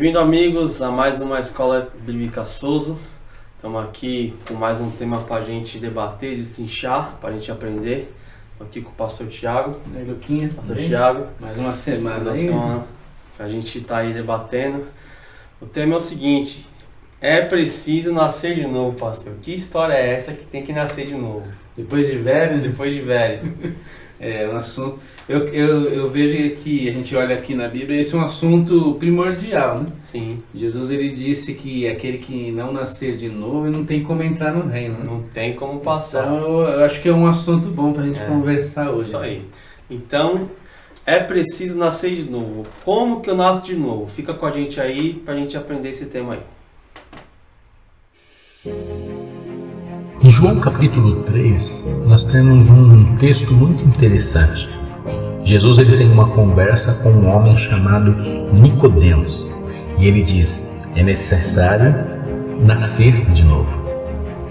Bem-vindo, amigos, a mais uma Escola Bíblica Souza. Estamos aqui com mais um tema para a gente debater, destrinchar, para a gente aprender. Estou aqui com o pastor Thiago. E aí, Luquinha? Pastor Thiago. Mais uma semana aí. A gente está aí debatendo. O tema é o seguinte: é preciso nascer de novo, pastor. Que história é essa que tem que nascer de novo? Depois de velho? Depois de velho. É um assunto. Eu vejo que a gente olha aqui na Bíblia, esse é um assunto primordial, né? Sim. Jesus ele disse que aquele que não nascer de novo não tem como entrar no reino, né? Não tem como passar. Então eu acho que é um assunto bom pra gente conversar hoje. Isso aí. Então, é preciso nascer de novo. Como que eu nasço de novo? Fica com a gente aí pra gente aprender esse tema aí. Em João capítulo 3, nós temos um texto muito interessante. Jesus ele tem uma conversa com um homem chamado Nicodemos. E ele diz: é necessário nascer de novo.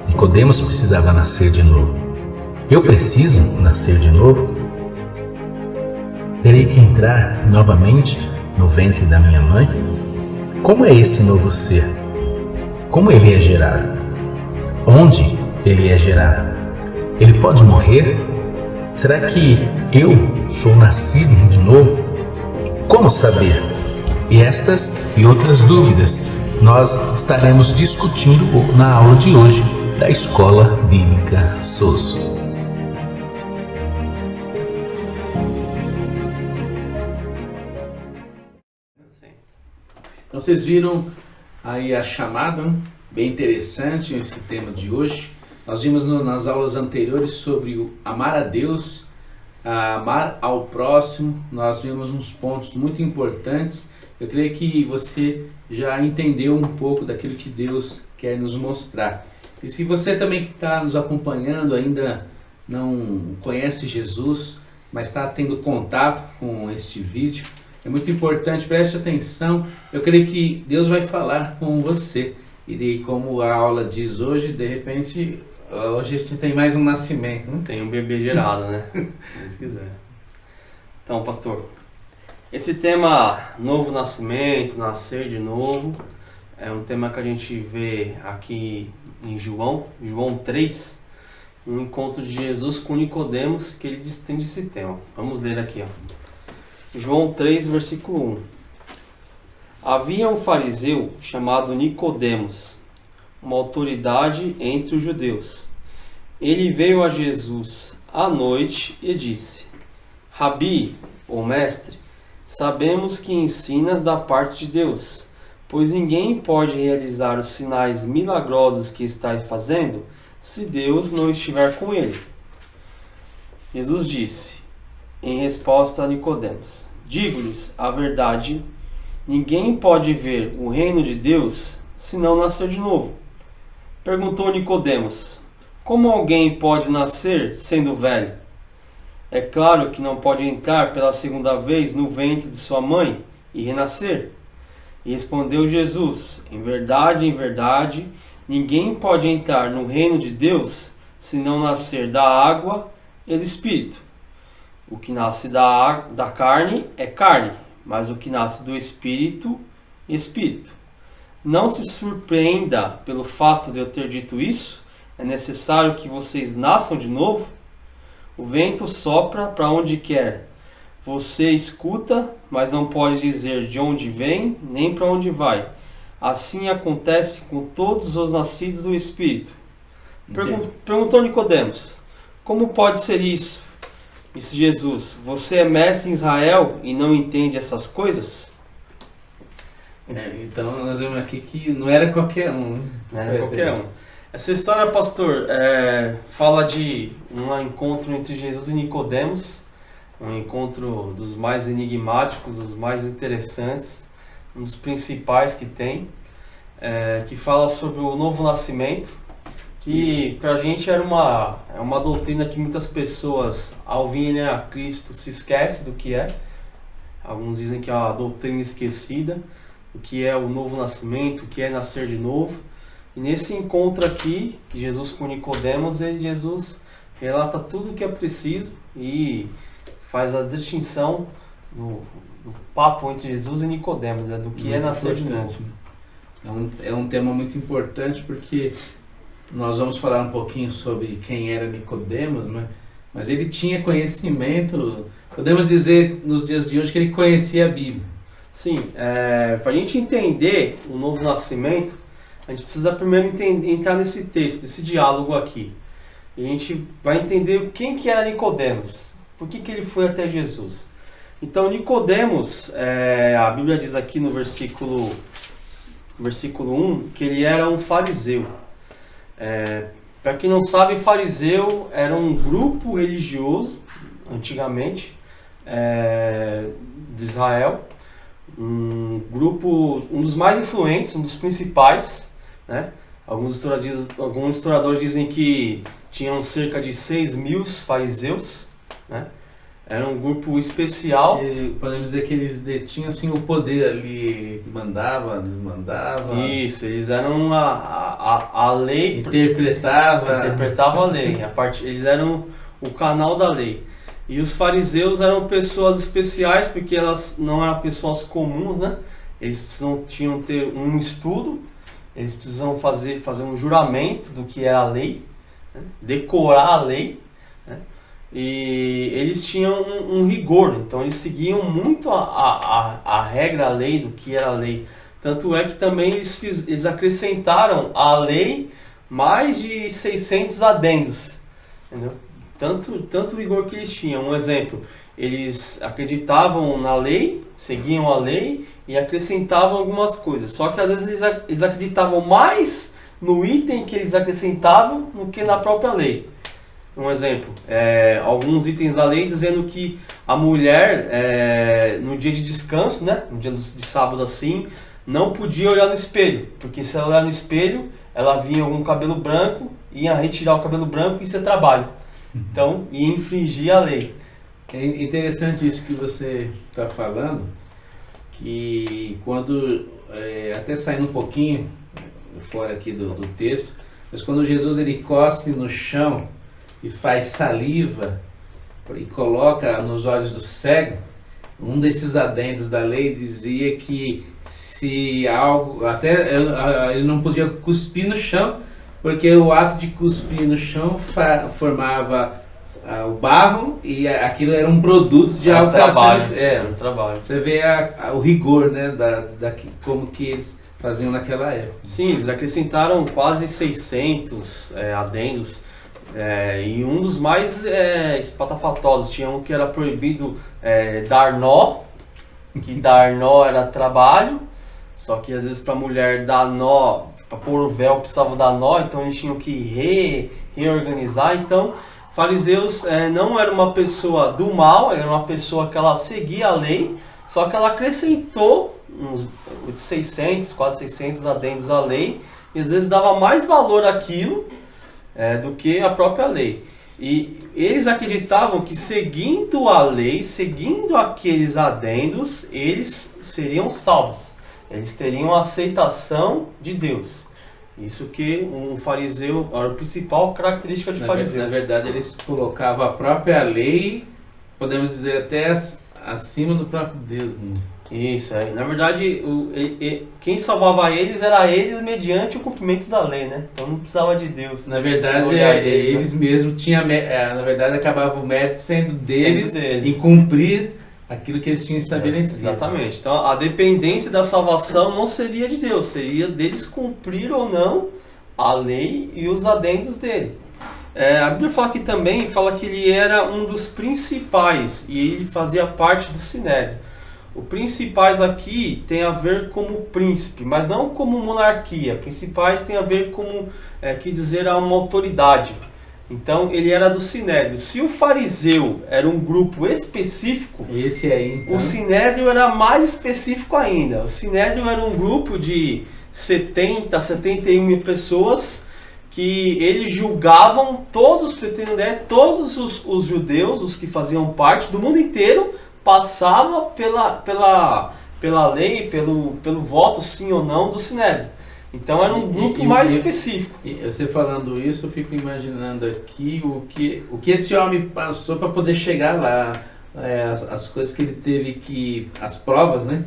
Nicodemos precisava nascer de novo. Eu preciso nascer de novo? Terei que entrar novamente no ventre da minha mãe? Como é esse novo ser? Como ele é gerado? Onde ele é gerado? Ele pode morrer? Será que eu sou nascido de novo? Como saber? E estas e outras dúvidas nós estaremos discutindo na aula de hoje da Escola Bíblica Souza. Então vocês viram aí a chamada, bem interessante esse tema de hoje. Nós vimos nas aulas anteriores sobre o amar a Deus, amar ao próximo. Nós vimos uns pontos muito importantes. Eu creio que você já entendeu um pouco daquilo que Deus quer nos mostrar. E se você também que está nos acompanhando ainda não conhece Jesus, mas está tendo contato com este vídeo, é muito importante, preste atenção. Eu creio que Deus vai falar com você. E como a aula diz hoje, de repente, hoje a gente tem mais um nascimento, né? Tem um bebê gerado, né? Se quiser. Então, pastor, esse tema novo nascimento, nascer de novo, é um tema que a gente vê aqui em João 3, um encontro de Jesus com Nicodemos, que ele destende esse tema. Vamos ler aqui, ó. João 3, versículo 1. Havia um fariseu chamado Nicodemos, uma autoridade entre os judeus. Ele veio a Jesus à noite e disse: Rabi, ou mestre, sabemos que ensinas da parte de Deus, pois ninguém pode realizar os sinais milagrosos que estás fazendo se Deus não estiver com ele. Jesus disse, em resposta a Nicodemos: digo-lhes a verdade, ninguém pode ver o reino de Deus se não nascer de novo. Perguntou Nicodemos: como alguém pode nascer sendo velho? É claro que não pode entrar pela segunda vez no ventre de sua mãe e renascer. E respondeu Jesus: em verdade, ninguém pode entrar no reino de Deus se não nascer da água e do Espírito. O que nasce da carne é carne, mas o que nasce do Espírito, Espírito. Não se surpreenda pelo fato de eu ter dito isso. É necessário que vocês nasçam de novo. O vento sopra para onde quer. Você escuta, mas não pode dizer de onde vem, nem para onde vai. Assim acontece com todos os nascidos do Espírito. Perguntou Nicodemos: como pode ser isso? Disse Jesus: você é mestre em Israel e não entende essas coisas? Então nós vemos aqui que não era qualquer um. Né? Não era qualquer um. Essa história, pastor, fala de um encontro entre Jesus e Nicodemos, um encontro dos mais enigmáticos, dos mais interessantes, um dos principais que tem, que fala sobre o novo nascimento, que pra gente é uma doutrina que muitas pessoas, ao virem a Cristo, se esquecem do que é. Alguns dizem que é a doutrina esquecida, o que é o novo nascimento, o que é nascer de novo. E nesse encontro aqui, que Jesus com Nicodemos, Jesus relata tudo o que é preciso e faz a distinção do papo entre Jesus e Nicodemos, né, do que Muito é nascer de novo. importante. É um tema muito importante porque nós vamos falar um pouquinho sobre quem era Nicodemos, né? Mas ele tinha conhecimento, podemos dizer nos dias de hoje que ele conhecia a Bíblia. Sim, para a gente entender o novo nascimento, a gente precisa primeiro entrar nesse texto, nesse diálogo aqui. E a gente vai entender quem que era Nicodemos, por que ele foi até Jesus. Então Nicodemos, a Bíblia diz aqui no versículo 1, que ele era um fariseu. Para quem não sabe, fariseu era um grupo religioso, antigamente, de Israel. Um grupo, um dos mais influentes, um dos principais, né? Alguns historiadores dizem que tinham cerca de 6.000 fariseus, né? Era um grupo especial. E podemos dizer que eles detinham assim, o poder ali, que mandava, desmandava. Isso, eles eram a lei. Interpretavam a lei. Eles eram o canal da lei. E os fariseus eram pessoas especiais, porque elas não eram pessoas comuns, né? Eles tinham ter um estudo, eles precisam fazer um juramento do que era a lei, né? Decorar a lei, né? E eles tinham um rigor, então eles seguiam muito a regra, a lei, do que era a lei. Tanto é que também eles acrescentaram à lei mais de 600 adendos, entendeu? Tanto rigor que eles tinham. Um exemplo, eles acreditavam na lei, seguiam a lei e acrescentavam algumas coisas. Só que às vezes eles acreditavam mais no item que eles acrescentavam do que na própria lei. Um exemplo, alguns itens da lei dizendo que a mulher, no dia de descanso, né, no dia de sábado assim, não podia olhar no espelho, porque se ela olhar no espelho, ela vinha com cabelo branco, ia retirar o cabelo branco e isso é trabalho. Então, ia infringir a lei. É interessante isso que você está falando, que quando, até saindo um pouquinho fora aqui do texto, mas quando Jesus ele cospe no chão e faz saliva e coloca nos olhos do cego, um desses adendos da lei dizia que se algo, até ele não podia cuspir no chão, porque o ato de cuspir no chão formava o barro e aquilo era um produto de algo trabalho. Era um trabalho. Você vê o rigor, né, como que eles faziam naquela época. Sim, eles acrescentaram quase 600 adendos. E um dos mais espatafatosos, tinha um que era proibido dar nó, que dar nó era trabalho, só que às vezes para a mulher dar nó, para pôr o véu precisava dar nó, então eles tinham que reorganizar. Então fariseus não era uma pessoa do mal, era uma pessoa que ela seguia a lei, só que ela acrescentou uns 600, quase 600 adendos à lei, e às vezes dava mais valor àquilo do que a própria lei. E eles acreditavam que seguindo a lei, seguindo aqueles adendos, eles seriam salvos. Eles teriam a aceitação de Deus. Isso que um fariseu era a principal característica de fariseu. Na verdade, eles colocavam a própria lei, podemos dizer até acima do próprio Deus, né? Isso, na verdade, quem salvava eles era eles mediante o cumprimento da lei, né? Então não precisava de Deus. Na verdade, eles mesmos tinham, na verdade, acabava o mérito sendo deles em cumprir aquilo que eles tinham estabelecido. Exatamente. Então a dependência da salvação não seria de Deus, seria deles cumprir ou não a lei e os adendos dele. A Bíblia fala aqui também, fala que ele era um dos principais e ele fazia parte do Sinédrio. O principais aqui tem a ver como príncipe, mas não como monarquia. Principais tem a ver como, que dizer, a uma autoridade. Então ele era do Sinédrio. Se o fariseu era um grupo específico, esse aí, então, o Sinédrio era mais específico ainda. O Sinédrio era um grupo de 70, 71 mil pessoas que eles julgavam todos os judeus, os que faziam parte do mundo inteiro, passava pela lei, pelo voto sim ou não do Sinédrio. Então era um grupo mais específico. E você falando isso, eu fico imaginando aqui o que esse homem passou para poder chegar lá. as coisas que ele teve que... As provas, né?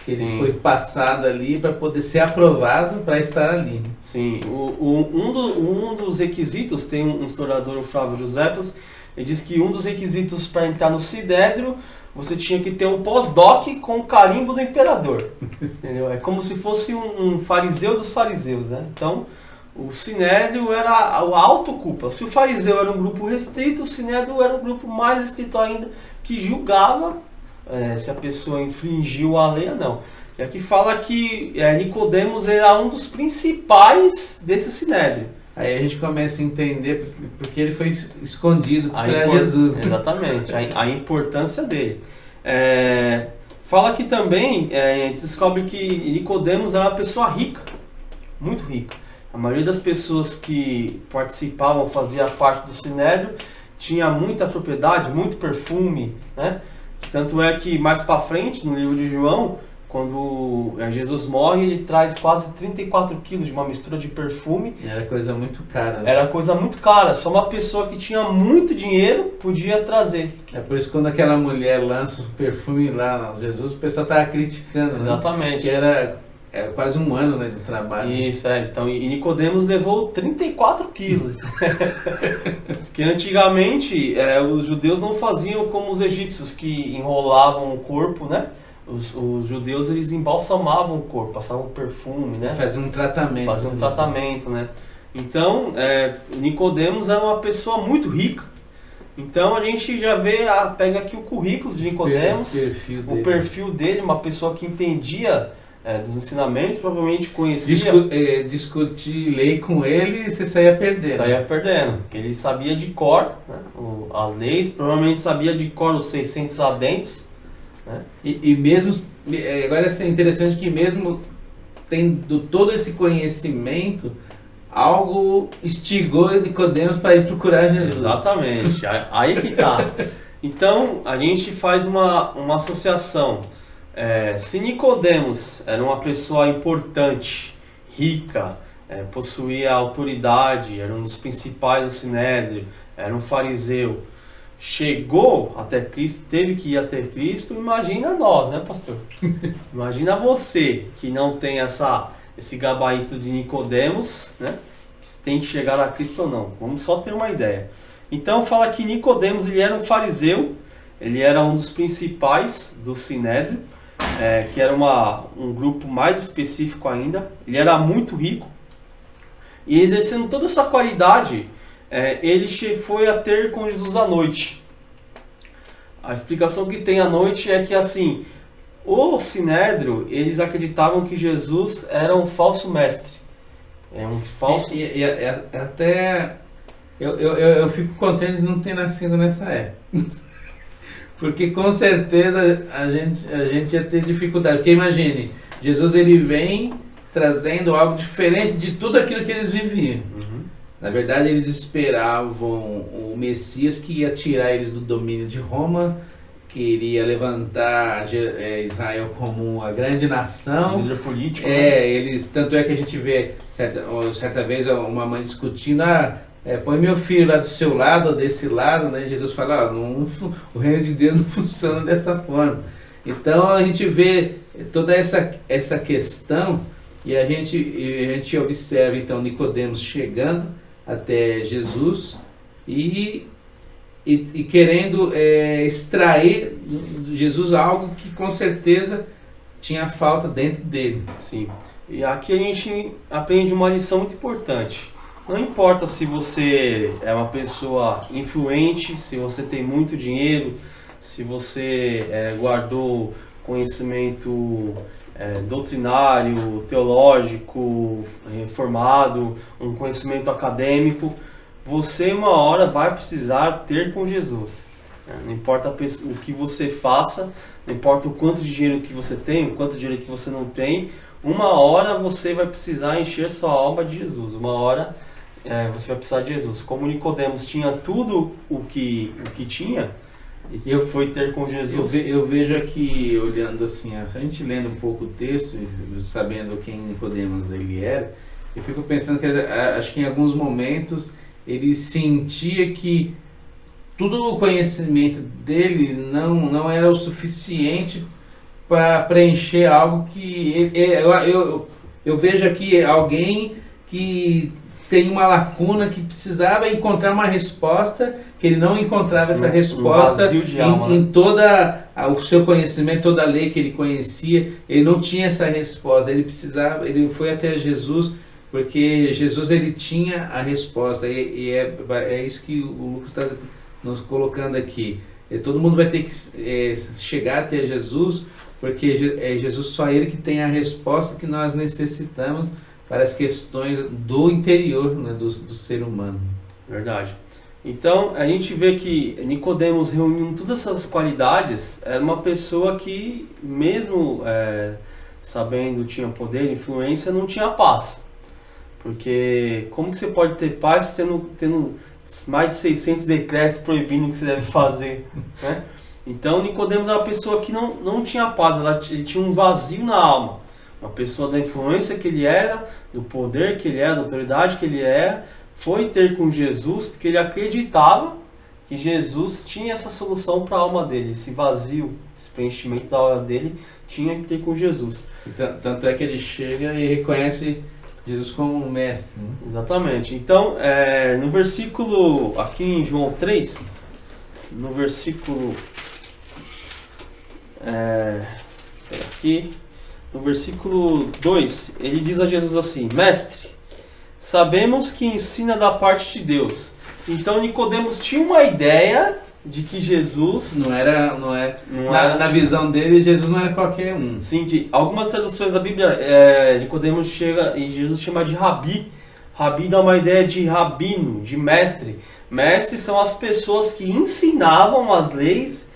Que ele foi passado ali para poder ser aprovado para estar ali. Sim, um dos requisitos, tem um historiador, o Flávio Josefas, ele diz que um dos requisitos para entrar no Sinédrio, você tinha que ter um pós-doc com o carimbo do imperador. Entendeu? É como se fosse um fariseu dos fariseus, né? Então, o Sinédrio era a autoculpa. Se o fariseu era um grupo restrito, o Sinédrio era um grupo mais restrito ainda, que julgava se a pessoa infringiu a lei ou não. E aqui fala que Nicodemos era um dos principais desse Sinédrio. Aí a gente começa a entender porque ele foi escondido para Jesus. Né? Exatamente, a importância dele. Fala que também, a gente descobre que Nicodemos era uma pessoa rica, muito rica. A maioria das pessoas que participavam, fazia parte do Sinédrio, tinha muita propriedade, muito perfume, né? Tanto é que mais para frente, no livro de João, quando Jesus morre, ele traz quase 34 quilos de uma mistura de perfume. Era coisa muito cara. Né? Era coisa muito cara. Só uma pessoa que tinha muito dinheiro podia trazer. É por isso que quando aquela mulher lança o perfume lá, Jesus, o pessoal estava criticando. Exatamente. Né? Que era quase um ano, né, de trabalho. Isso, Então, e Nicodemos levou 34 quilos. Porque antigamente os judeus não faziam como os egípcios, que enrolavam o corpo, né? Os judeus, eles embalsamavam o corpo, passavam perfume, né? Faziam um tratamento. Né? Então, Nicodemos era uma pessoa muito rica. Então a gente já pega aqui o currículo de Nicodemos, o perfil dele, uma pessoa que entendia dos ensinamentos, provavelmente conhecia... Discutir lei com ele, você saía perdendo. Porque ele sabia de cor, né, as leis, provavelmente sabia de cor os 600 adendos. Né? E mesmo, agora é interessante que mesmo tendo todo esse conhecimento, algo instigou Nicodemos para ir procurar Jesus. Exatamente, aí que tá. Então a gente faz uma associação. Se Nicodemos era uma pessoa importante, rica, possuía autoridade, era um dos principais do Sinédrio, era um fariseu, chegou até Cristo, teve que ir até Cristo, imagina nós, né, pastor? Imagina você que não tem esse gabarito de Nicodemos, né? Se tem que chegar a Cristo ou não. Vamos só ter uma ideia. Então fala que Nicodemos, ele era um fariseu, ele era um dos principais do Sinédrio, que era um grupo mais específico ainda. Ele era muito rico e, exercendo toda essa qualidade, ele foi a ter com Jesus à noite. A explicação que tem à noite é que, assim, o Sinédrio, eles acreditavam que Jesus era um falso mestre. Um falso... Até eu fico contente de não ter nascido nessa época. Porque com certeza a gente ia ter dificuldade. Porque imagine, Jesus ele vem trazendo algo diferente de tudo aquilo que eles viviam. Uhum. Na verdade, eles esperavam o Messias que ia tirar eles do domínio de Roma, que iria levantar Israel como uma grande nação. Líder político. Né? Tanto é que a gente vê, certa vez, uma mãe discutindo, põe meu filho lá do seu lado ou desse lado, né? Jesus fala, o reino de Deus não funciona dessa forma. Então a gente vê toda essa questão e a gente observa então Nicodemos chegando até Jesus e querendo extrair de Jesus algo que com certeza tinha falta dentro dele. Sim. E aqui a gente aprende uma lição muito importante. Não importa se você é uma pessoa influente, se você tem muito dinheiro, se você guardou conhecimento doutrinário, teológico, formado, um conhecimento acadêmico, você uma hora vai precisar ter com Jesus. Não importa o que você faça, não importa o quanto de dinheiro que você tem, o quanto de dinheiro que você não tem, uma hora você vai precisar encher sua alma de Jesus. Uma hora você vai precisar de Jesus. Como Nicodemos tinha tudo o que tinha, e foi ter com Jesus. Eu vejo aqui, olhando assim, a gente lendo um pouco o texto, sabendo quem Nicodemos ele era, eu fico pensando que acho que em alguns momentos ele sentia que todo o conhecimento dele não era o suficiente para preencher algo que eu vejo aqui alguém que tem uma lacuna, que precisava encontrar uma resposta, que ele não encontrava essa resposta em toda o seu conhecimento, toda a lei que ele conhecia, ele não tinha essa resposta, ele foi até Jesus, porque Jesus ele tinha a resposta, e é isso que o Lucas está nos colocando aqui. Todo mundo vai ter que chegar até Jesus, porque é Jesus, só ele que tem a resposta que nós necessitamos para as questões do interior, né, do ser humano. Verdade. Então, a gente vê que Nicodemos, reunindo todas essas qualidades, era uma pessoa que, mesmo sabendo tinha poder, influência, não tinha paz. Porque como que você pode ter paz tendo mais de 600 decretos proibindo o que você deve fazer, né? Então, Nicodemos era uma pessoa que não tinha paz, ele tinha um vazio na alma. Uma pessoa da influência que ele era, do poder que ele era, da autoridade que ele era, foi ter com Jesus porque ele acreditava que Jesus tinha essa solução para a alma dele, esse vazio, esse preenchimento da alma dele tinha que ter com Jesus. Tanto é que ele chega e reconhece Jesus como um mestre, né? Exatamente. Então, no versículo, aqui em João 3, no versículo, no versículo 2, ele diz a Jesus assim: Mestre, sabemos que ensina da parte de Deus. Então Nicodemos tinha uma ideia de que Jesus na visão dele, Jesus não era qualquer um. Sim, que algumas traduções da Bíblia, Nicodemos chega e Jesus chama de Rabi. Rabi dá uma ideia de rabino, de mestre. Mestres são as pessoas que ensinavam as leis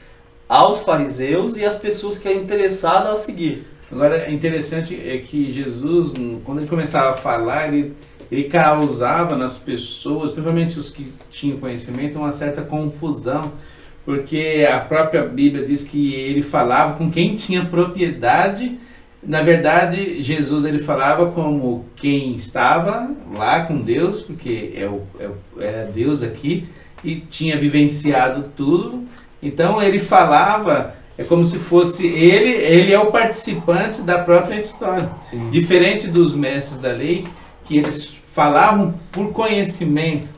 aos fariseus e as pessoas que eram interessadas a seguir. Agora, é interessante que Jesus, quando ele começava a falar, ele causava nas pessoas, principalmente os que tinham conhecimento, uma certa confusão, porque a própria Bíblia diz que ele falava com quem tinha propriedade. Na verdade, Jesus ele falava como quem estava lá com Deus, porque era Deus aqui, e tinha vivenciado tudo. Então ele falava, é como se fosse ele é o participante da própria história. Sim. Diferente dos mestres da lei, que eles falavam por conhecimento.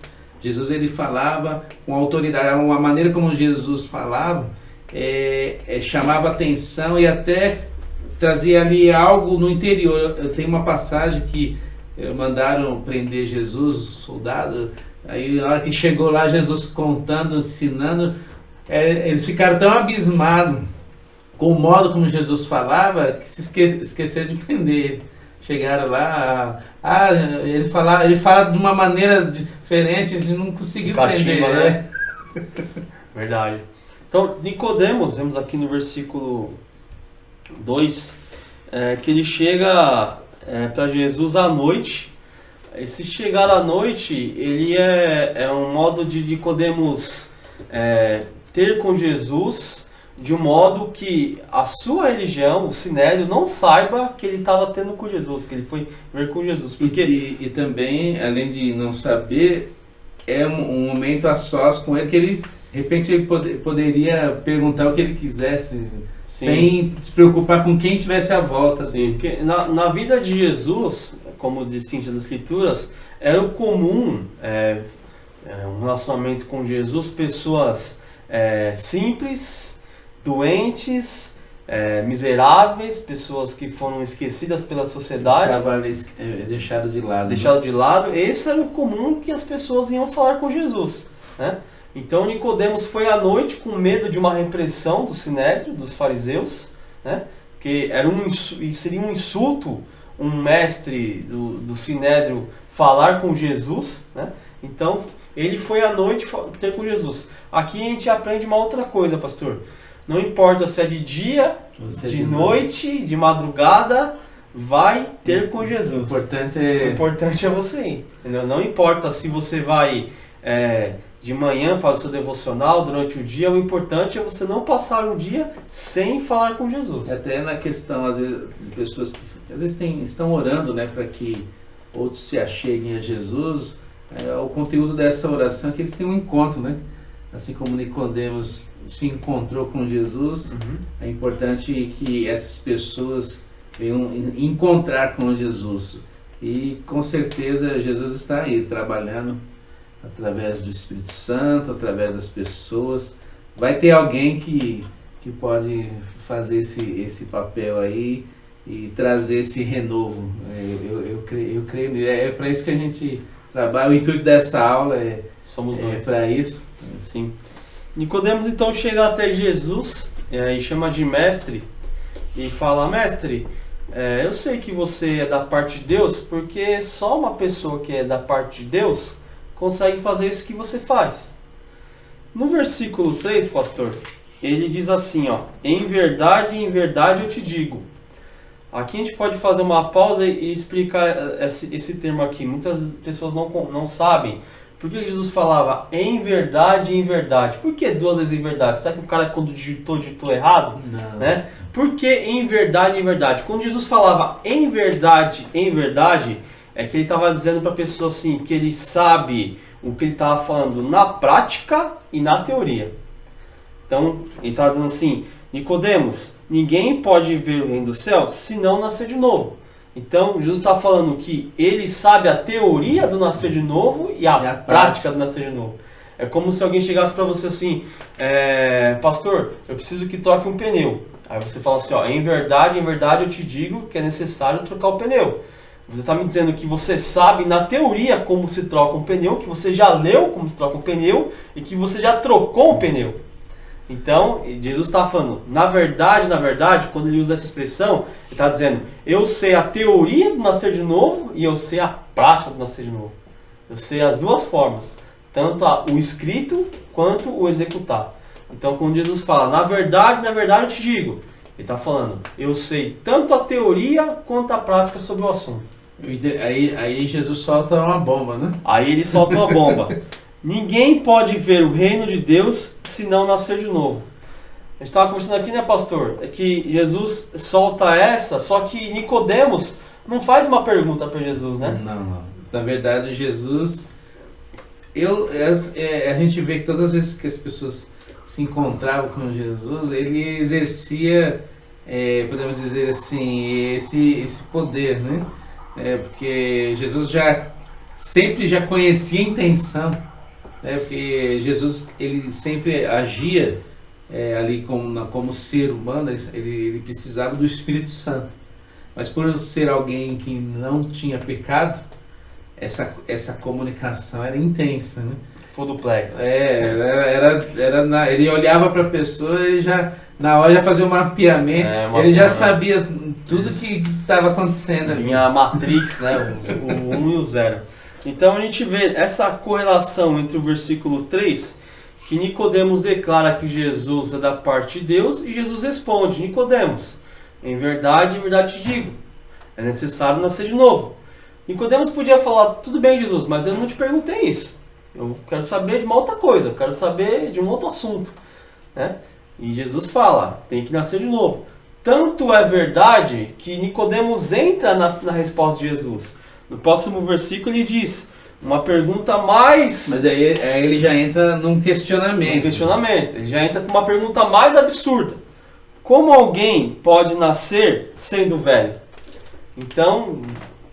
Jesus ele falava com autoridade. Uma maneira como Jesus falava chamava atenção e até trazia ali algo no interior. Eu tenho uma passagem que mandaram prender Jesus, os soldados. Aí na hora que chegou lá, Jesus contando, ensinando, eles ficaram tão abismados com o modo como Jesus falava que se esqueceram de prender ele. Chegaram lá, ele fala de uma maneira diferente, a gente não conseguiu prender, né? Verdade. Então, Nicodemos, vemos aqui no versículo 2, que ele chega para Jesus à noite. Esse chegar à noite, ele é um modo de Nicodemos ter com Jesus de um modo que a sua religião, o Sinédrio, não saiba que ele estava tendo com Jesus, que ele foi ver com Jesus. Porque... E também, além de não saber, é um momento a sós com ele, que ele, de repente, ele poderia perguntar o que ele quisesse, sim, sem se preocupar com quem estivesse à volta. Sim, porque na vida de Jesus, como diz as Escrituras, era o comum um relacionamento com Jesus, pessoas simples, doentes, miseráveis, pessoas que foram esquecidas pela sociedade. Estava deixado de lado. Deixado de lado. Esse era o comum que as pessoas iam falar com Jesus, né? Então Nicodemos foi à noite com medo de uma repressão do Sinédrio, dos fariseus, né? Porque seria um insulto um mestre do Sinédrio falar com Jesus, né? Então ele foi à noite ter com Jesus. Aqui a gente aprende uma outra coisa, pastor. Não importa se é de dia, de noite, de madrugada, vai ter com Jesus. O importante é você ir. Entendeu? Não importa se você vai de manhã, faz o seu devocional durante o dia, o importante é você não passar um dia sem falar com Jesus. Até na questão, às vezes, de pessoas que às vezes estão orando, né, para que outros se acheguem a Jesus, o conteúdo dessa oração é que eles têm um encontro, né? assim como Nicodemos se encontrou com Jesus, é importante que essas pessoas venham encontrar com Jesus. E com certeza Jesus está aí trabalhando através do Espírito Santo, através das pessoas. Vai ter alguém que pode fazer esse papel aí e trazer esse renovo. Eu creio nisso. É para isso que a gente trabalha. O intuito dessa aula Somos dois. para isso. Sim. Nicodemos então chega até Jesus e chama de mestre e fala: mestre, eu sei que você é da parte de Deus, porque só uma pessoa que é da parte de Deus consegue fazer isso que você faz. No versículo 3, pastor, ele diz assim, ó: em verdade eu te digo. Aqui a gente pode fazer uma pausa e explicar esse termo aqui. Muitas pessoas não sabem. Por que Jesus falava em verdade? Por que duas vezes em verdade? Será que o cara quando digitou errado? Não. Né? Por que em verdade? Quando Jesus falava em verdade, é que ele estava dizendo para a pessoa assim, que ele sabe o que ele estava falando na prática e na teoria. Então, ele estava dizendo assim: Nicodemos, ninguém pode ver o reino dos céus se não nascer de novo. Então, Jesus está falando que ele sabe a teoria do nascer de novo e a prática do nascer de novo. É como se alguém chegasse para você assim: pastor, eu preciso que troque um pneu. Aí você fala assim, ó: em verdade eu te digo que é necessário trocar o pneu. Você está me dizendo que você sabe na teoria como se troca um pneu, que você já leu como se troca um pneu e que você já trocou um pneu. Então, Jesus está falando, na verdade, quando ele usa essa expressão, ele está dizendo: eu sei a teoria do nascer de novo e eu sei a prática do nascer de novo. Eu sei as duas formas, tanto o escrito quanto o executar. Então, quando Jesus fala, na verdade eu te digo, ele está falando, eu sei tanto a teoria quanto a prática sobre o assunto. Aí Jesus solta uma bomba, né? Aí ele solta uma bomba. Ninguém pode ver o reino de Deus se não nascer de novo. A gente estava conversando aqui, né, pastor? É que Jesus solta essa, só que Nicodemos não faz uma pergunta para Jesus, né? Não. Na verdade, Jesus... a gente vê que todas as vezes que as pessoas se encontravam com Jesus, ele exercia, podemos dizer assim, esse poder, né? Porque Jesus sempre já conhecia a intenção. Porque Jesus ele sempre agia ali como ser humano, ele precisava do Espírito Santo. Mas por ser alguém que não tinha pecado, essa comunicação era intensa, né? Full duplex. Ele olhava para a pessoa, ele já na hora já fazia um mapeamento, ele já sabia tudo que estava acontecendo ali. Vinha a Matrix, né? O 1 e o 0. Então a gente vê essa correlação entre o versículo 3, que Nicodemos declara que Jesus é da parte de Deus, e Jesus responde: Nicodemos, em verdade te digo, é necessário nascer de novo. Nicodemos podia falar: tudo bem, Jesus, mas eu não te perguntei isso. Eu quero saber de uma outra coisa, eu quero saber de um outro assunto, né? E Jesus fala: tem que nascer de novo. Tanto é verdade que Nicodemos entra na resposta de Jesus. No próximo versículo ele diz uma pergunta mais... Mas aí ele já entra num questionamento. Ele já entra com uma pergunta mais absurda. Como alguém pode nascer sendo velho? Então,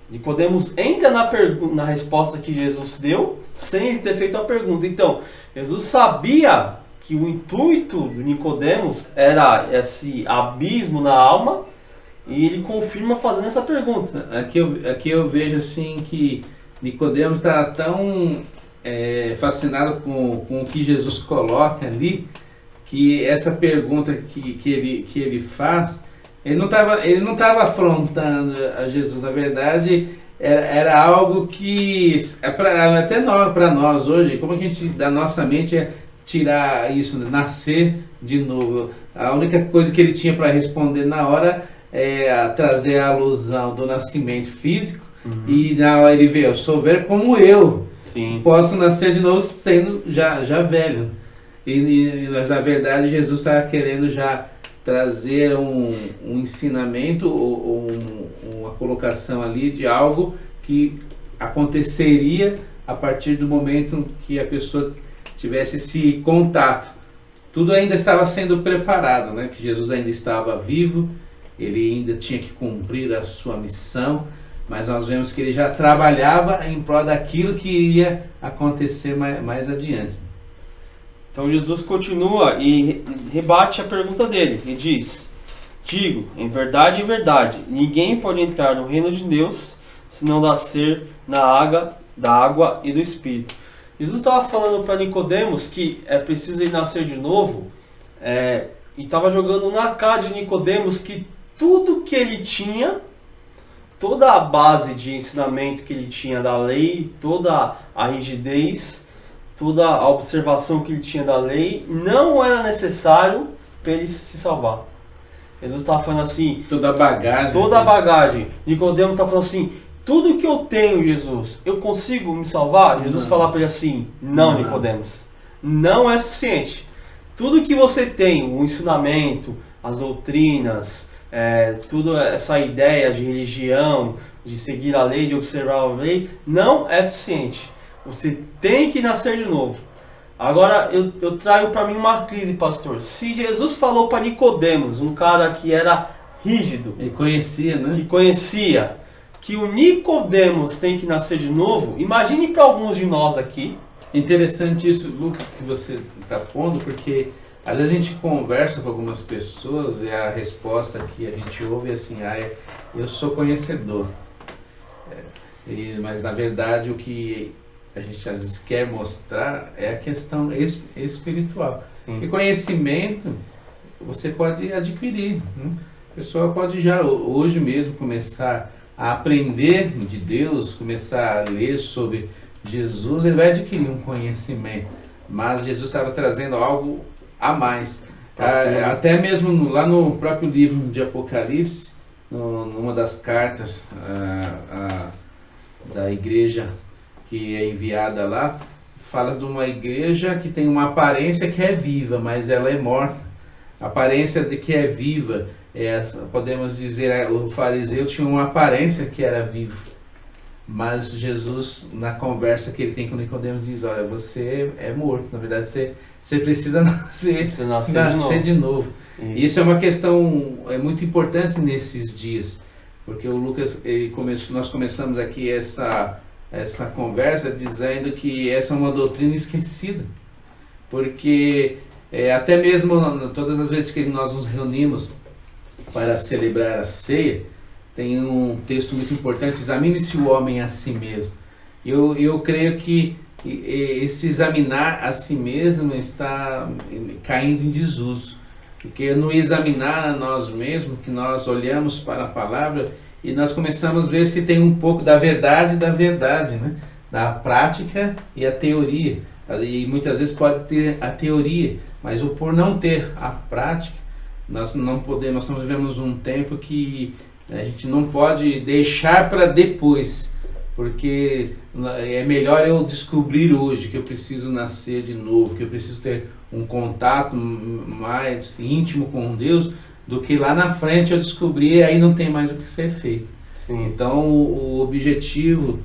Nicodemos entra na resposta que Jesus deu, sem ele ter feito a pergunta. Então, Jesus sabia que o intuito de Nicodemos era esse abismo na alma, e ele confirma fazendo essa pergunta. Aqui eu vejo assim que Nicodemos está tão fascinado com o que Jesus coloca ali, que essa pergunta que ele faz, ele não estava afrontando a Jesus. Na verdade, era algo que até para nós hoje, como a gente da nossa mente é tirar isso, nascer de novo. A única coisa que ele tinha para responder na hora trazer a alusão do nascimento físico. E na hora ele vê: eu sou velho como eu. Sim. Posso nascer de novo sendo já velho. Mas na verdade Jesus está querendo já trazer um ensinamento ou uma colocação ali de algo que aconteceria a partir do momento que a pessoa tivesse esse contato. Tudo ainda estava sendo preparado, né? Que Jesus ainda estava vivo, ele ainda tinha que cumprir a sua missão, mas nós vemos que ele já trabalhava em prol daquilo que iria acontecer mais adiante. Então Jesus continua e rebate a pergunta dele e diz: digo, em verdade, ninguém pode entrar no reino de Deus se não nascer da água e do Espírito. Jesus estava falando para Nicodemos que é preciso ele nascer de novo, e estava jogando na cara de Nicodemos que tudo que ele tinha, toda a base de ensinamento que ele tinha da lei, toda a rigidez, toda a observação que ele tinha da lei, não era necessário para ele se salvar. Jesus estava falando assim... Toda a bagagem. Nicodemos estava falando assim, tudo que eu tenho, Jesus, eu consigo me salvar? Jesus fala para ele assim, não, Nicodemos, não é suficiente. Tudo que você tem, o ensinamento, as doutrinas, toda essa ideia de religião, de seguir a lei, de observar a lei, não é suficiente. Você tem que nascer de novo. Agora eu trago para mim uma crise, pastor. Se Jesus falou para Nicodemos, um cara que era rígido, ele conhecia, né? Que conhecia, que o Nicodemos tem que nascer de novo, imagine para alguns de nós aqui. Interessante isso, Lucas, que você está pondo, porque às vezes a gente conversa com algumas pessoas e a resposta que a gente ouve é assim, eu sou conhecedor. Mas na verdade o que a gente às vezes quer mostrar é a questão espiritual. Sim. E conhecimento você pode adquirir, né? A pessoa pode já hoje mesmo começar a aprender de Deus, começar a ler sobre Jesus, ele vai adquirir um conhecimento. Mas Jesus estava trazendo algo a mais. Até mesmo lá no próprio livro de Apocalipse, numa das cartas da igreja que é enviada lá, fala de uma igreja que tem uma aparência que é viva, mas ela é morta. A aparência de que é viva, podemos dizer, o fariseu tinha uma aparência que era vivo. Mas Jesus, na conversa que ele tem com Nicodemos, diz, olha, você é morto, na verdade você precisa nascer de novo. Isso é uma questão muito importante nesses dias, porque o Lucas, nós começamos aqui essa conversa dizendo que essa é uma doutrina esquecida, porque até mesmo todas as vezes que nós nos reunimos para celebrar a ceia, tem um texto muito importante, examine-se o homem a si mesmo. Eu creio que esse examinar a si mesmo está caindo em desuso, porque no examinar a nós mesmos, que nós olhamos para a palavra e nós começamos a ver se tem um pouco da verdade, né? Da prática e a teoria. E muitas vezes pode ter a teoria, mas por não ter a prática, nós não podemos, nós estamos vivendo um tempo que a gente não pode deixar para depois, porque é melhor eu descobrir hoje que eu preciso nascer de novo, que eu preciso ter um contato mais íntimo com Deus, do que lá na frente eu descobrir e aí não tem mais o que ser feito. Sim. Então o objetivo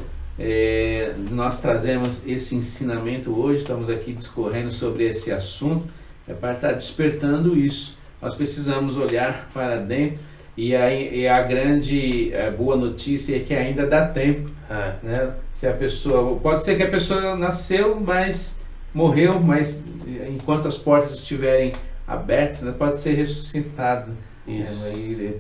nós trazemos esse ensinamento hoje, estamos aqui discorrendo sobre esse assunto, para estar despertando isso. Nós precisamos olhar para dentro e a grande boa notícia é que ainda dá tempo. Né? Se a pessoa, pode ser que a pessoa nasceu, mas morreu, mas enquanto as portas estiverem abertas, né, pode ser ressuscitado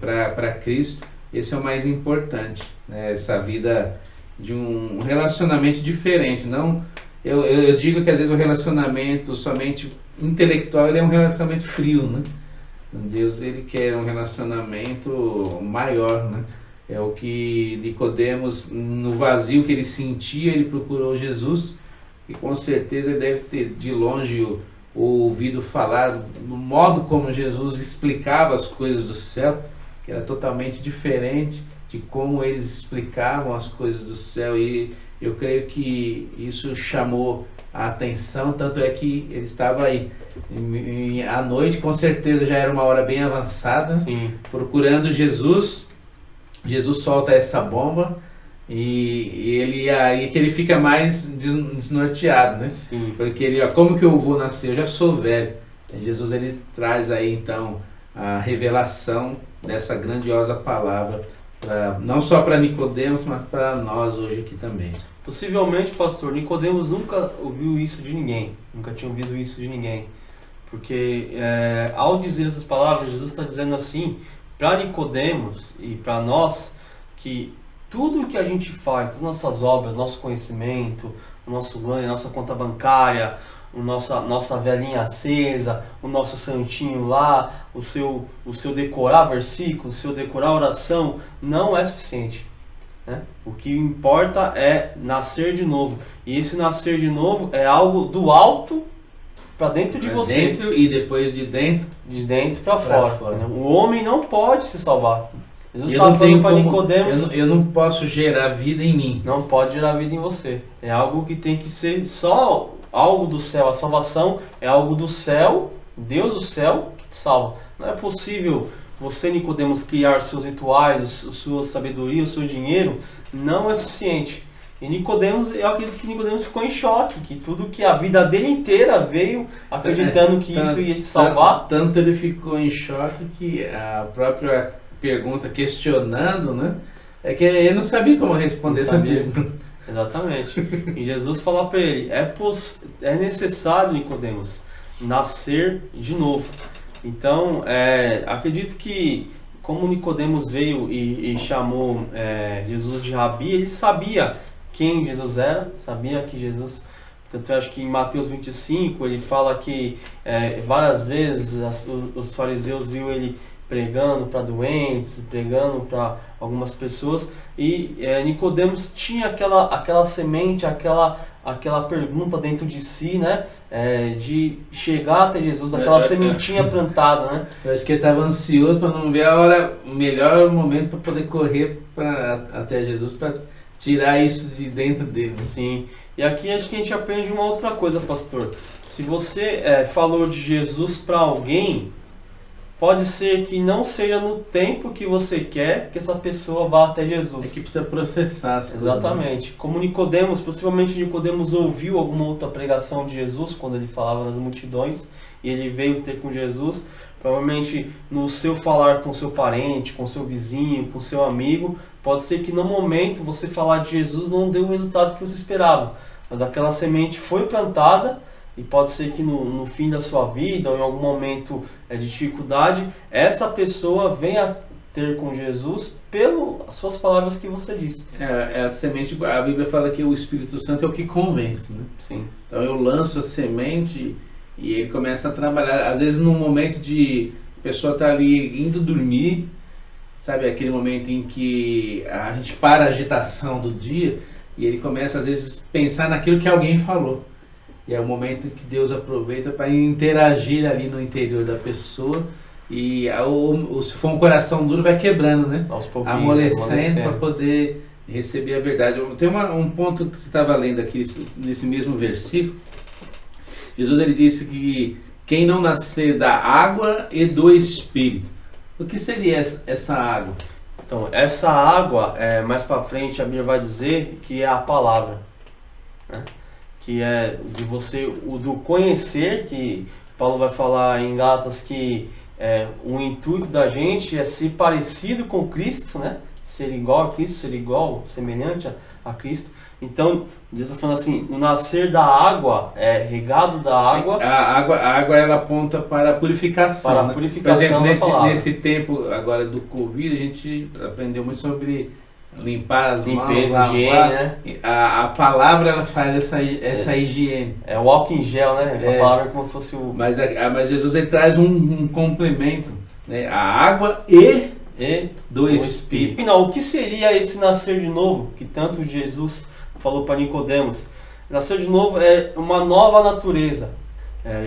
para Cristo. Esse é o mais importante, né? Essa vida de um relacionamento diferente. Não, eu digo que às vezes o relacionamento somente intelectual ele é um relacionamento frio, né? Deus ele quer um relacionamento maior, né? É o que Nicodemos, no vazio que ele sentia, ele procurou Jesus e com certeza ele deve ter de longe o ouvido falar no modo como Jesus explicava as coisas do céu, que era totalmente diferente de como eles explicavam as coisas do céu, e eu creio que isso chamou a atenção, tanto é que ele estava aí à noite, com certeza já era uma hora bem avançada. Sim. Procurando Jesus. Jesus solta essa bomba E ele aí que ele fica mais desnorteado, né? Sim. Porque ele, ó, como que eu vou nascer? Eu já sou velho. E Jesus ele traz aí então a revelação dessa grandiosa palavra, não só para Nicodemos, mas para nós hoje aqui também. Possivelmente, pastor, Nicodemos nunca ouviu isso de ninguém, nunca tinha ouvido isso de ninguém. Porque ao dizer essas palavras, Jesus está dizendo assim, para Nicodemos e para nós, que tudo que a gente faz, todas nossas obras, nosso conhecimento, o nosso ganho, a nossa conta bancária, nossa velhinha acesa, o nosso santinho lá, o seu decorar versículo, o seu decorar oração, não é suficiente, né? O que importa é nascer de novo. E esse nascer de novo é algo do alto para dentro de você. Dentro e depois de dentro para fora. Né? O homem não pode se salvar. Jesus estava falando para Nicodemos. Eu não posso gerar vida em mim. Não pode gerar vida em você. É algo que tem que ser só algo do céu. A salvação é algo do céu, Deus do céu, que te salva. Não é possível você, Nicodemos, criar seus rituais, a sua sabedoria, o seu dinheiro. Não é suficiente. E Nicodemos, eu acredito que Nicodemos ficou em choque, que tudo que a vida dele inteira veio acreditando que isso ia se salvar. Tanto ele ficou em choque que a própria pergunta questionando, né? É que ele não sabia como responder essa pergunta. Exatamente. E Jesus falou para ele, é necessário, Nicodemos, nascer de novo. Então, acredito que como Nicodemos veio e chamou Jesus de Rabi, ele sabia quem Jesus era, sabia que Jesus... Tanto eu acho que em Mateus 25 ele fala que várias vezes os fariseus viram ele pregando para doentes, pregando para algumas pessoas, e Nicodemos tinha aquela semente, aquela pergunta dentro de si, né, de chegar até Jesus, aquela sementinha plantada, né? Eu acho que ele estava ansioso para não ver a hora, o melhor momento para poder correr até Jesus, para tirar isso de dentro dele. Sim. E aqui acho que a gente aprende uma outra coisa, pastor. Se você falou de Jesus para alguém, pode ser que não seja no tempo que você quer que essa pessoa vá até Jesus. É que precisa processar as coisas. Exatamente. Como Nicodemos, possivelmente Nicodemos ouviu alguma outra pregação de Jesus quando ele falava nas multidões e ele veio ter com Jesus. Provavelmente no seu falar com seu parente, com seu vizinho, com seu amigo, pode ser que no momento você falar de Jesus não deu o resultado que você esperava. Mas aquela semente foi plantada. E pode ser que no fim da sua vida, ou em algum momento de dificuldade, essa pessoa venha ter com Jesus pelas suas palavras que você disse. A semente, a Bíblia fala que o Espírito Santo é o que convence, né? Sim. Então eu lanço a semente e ele começa a trabalhar. Às vezes num momento de a pessoa tá ali indo dormir, sabe? Aquele momento em que a gente para a agitação do dia e ele começa às vezes a pensar naquilo que alguém falou. E é o momento que Deus aproveita para interagir ali no interior da pessoa. E se for um coração duro, vai quebrando, né? Aos pouquinhos, amolecendo para poder receber a verdade. Tem um ponto que você estava lendo aqui, nesse mesmo versículo. Jesus ele disse que quem não nascer da água e do Espírito. O que seria essa água? Então, essa água, mais para frente, a Bíblia vai dizer que é a palavra, né? Que é de você, do conhecer, que Paulo vai falar em Gálatas que o intuito da gente é ser parecido com Cristo, né? Ser igual a Cristo, ser igual, semelhante a Cristo. Então, Deus está falando assim, o nascer da água, regado da água... A água ela aponta para a purificação. Para a purificação. Por exemplo, nesse tempo agora do Covid, a gente aprendeu muito sobre... limpar as mãos, higiene, né? A palavra ela faz essa higiene. É o álcool em gel, né? A palavra é como se fosse o... Mas Jesus ele traz um complemento, né? A água e do Espírito. Afinal, o que seria esse nascer de novo que tanto Jesus falou para Nicodemos? Nascer de novo é uma nova natureza.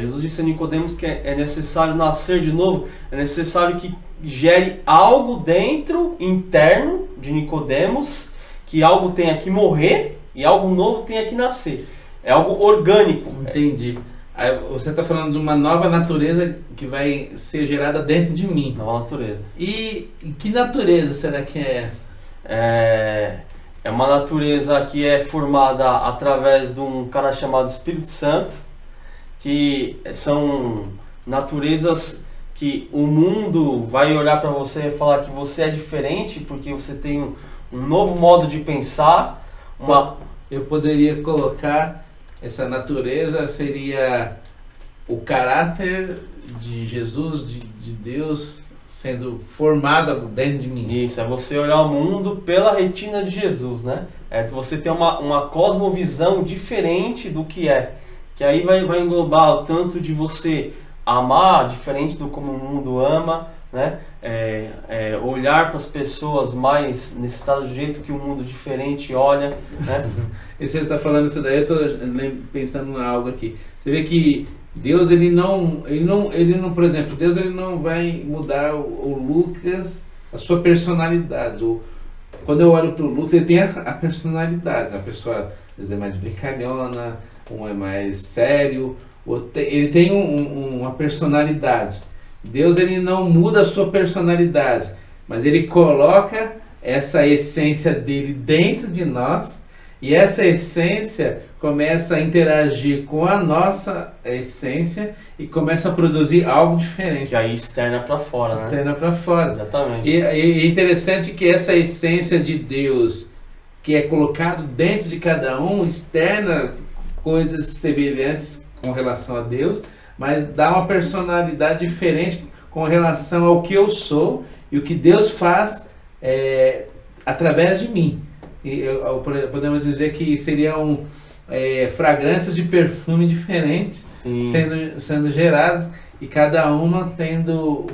Jesus disse a Nicodemos que é necessário nascer de novo, é necessário que gere algo dentro, interno de Nicodemos, que algo tenha que morrer e algo novo tenha que nascer. É algo orgânico. Entendi. Aí você está falando de uma nova natureza que vai ser gerada dentro de mim. Nova natureza. E que natureza será que é essa? É uma natureza que é formada através de um cara chamado Espírito Santo, que são naturezas que o mundo vai olhar para você e falar que você é diferente porque você tem um novo modo de pensar. Eu poderia colocar essa natureza, seria o caráter de Jesus, de Deus, sendo formado dentro de mim. Isso, é você olhar o mundo pela retina de Jesus, né? É você ter uma cosmovisão diferente do que é. Que aí vai englobar o tanto de você amar diferente do como o mundo ama, né? Olhar para as pessoas mais necessitadas do jeito que o mundo diferente olha, né? E se ele está falando isso daí, eu estou pensando em algo aqui. Você vê que Deus, ele não, por exemplo, Deus ele não vai mudar o Lucas, a sua personalidade. Quando eu olho para o Lucas, ele tem a personalidade. A pessoa, às vezes, é mais brincalhona, um é mais sério, ele tem uma personalidade. Deus, ele não muda a sua personalidade, mas ele coloca essa essência dele dentro de nós, e essa essência começa a interagir com a nossa essência e começa a produzir algo diferente. Que aí externa para fora, né? Externa para fora. Exatamente. E é interessante que essa essência de Deus, que é colocado dentro de cada um, externa coisas semelhantes com relação a Deus, mas dá uma personalidade diferente com relação ao que eu sou e o que Deus faz através de mim. E podemos dizer que seriam fragrâncias de perfume diferentes sendo geradas, e cada uma tendo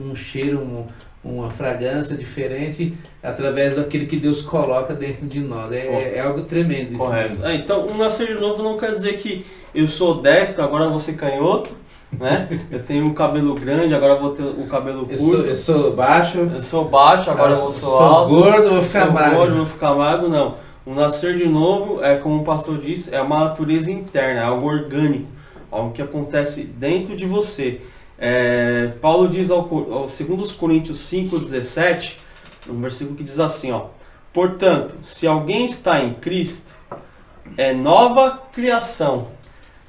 um cheiro, uma fragrância diferente através daquilo que Deus coloca dentro de nós. É algo tremendo isso. Correto. Então, o nascer de novo não quer dizer que eu sou destro, agora vou ser canhoto, né? Eu tenho um cabelo grande, agora vou ter o cabelo curto. Eu sou baixo. Eu sou baixo, agora eu sou alto. Sou gordo, vou ficar magro. Sou gordo, vou ficar magro, não. O nascer de novo, como o pastor disse, é uma natureza interna, é algo orgânico, algo que acontece dentro de você. Paulo diz ao 2 Coríntios 5,17, um versículo que diz assim, ó: portanto, se alguém está em Cristo, é nova criação.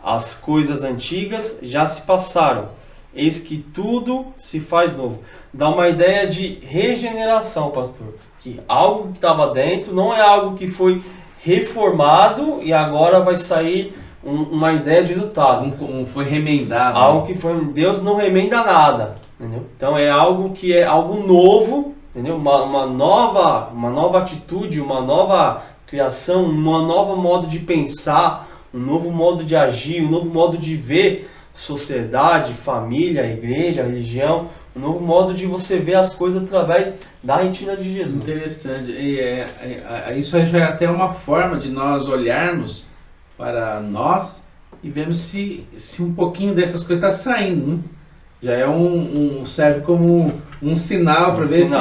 As coisas antigas já se passaram, eis que tudo se faz novo. Dá uma ideia de regeneração, pastor. Que algo que estava dentro não é algo que foi reformado e agora vai sair uma ideia de resultado. Foi remendado. Algo que foi... Deus não remenda nada, entendeu? Então é algo que é algo novo, entendeu? Uma nova atitude, uma nova criação, um novo modo de pensar, um novo modo de agir, um novo modo de ver sociedade, família, igreja, religião, um novo modo de você ver as coisas através da retina de Jesus. Interessante. E isso já é até uma forma de nós olharmos para nós e vermos se um pouquinho dessas coisas está saindo, né? Já é serve como um sinal para ver se...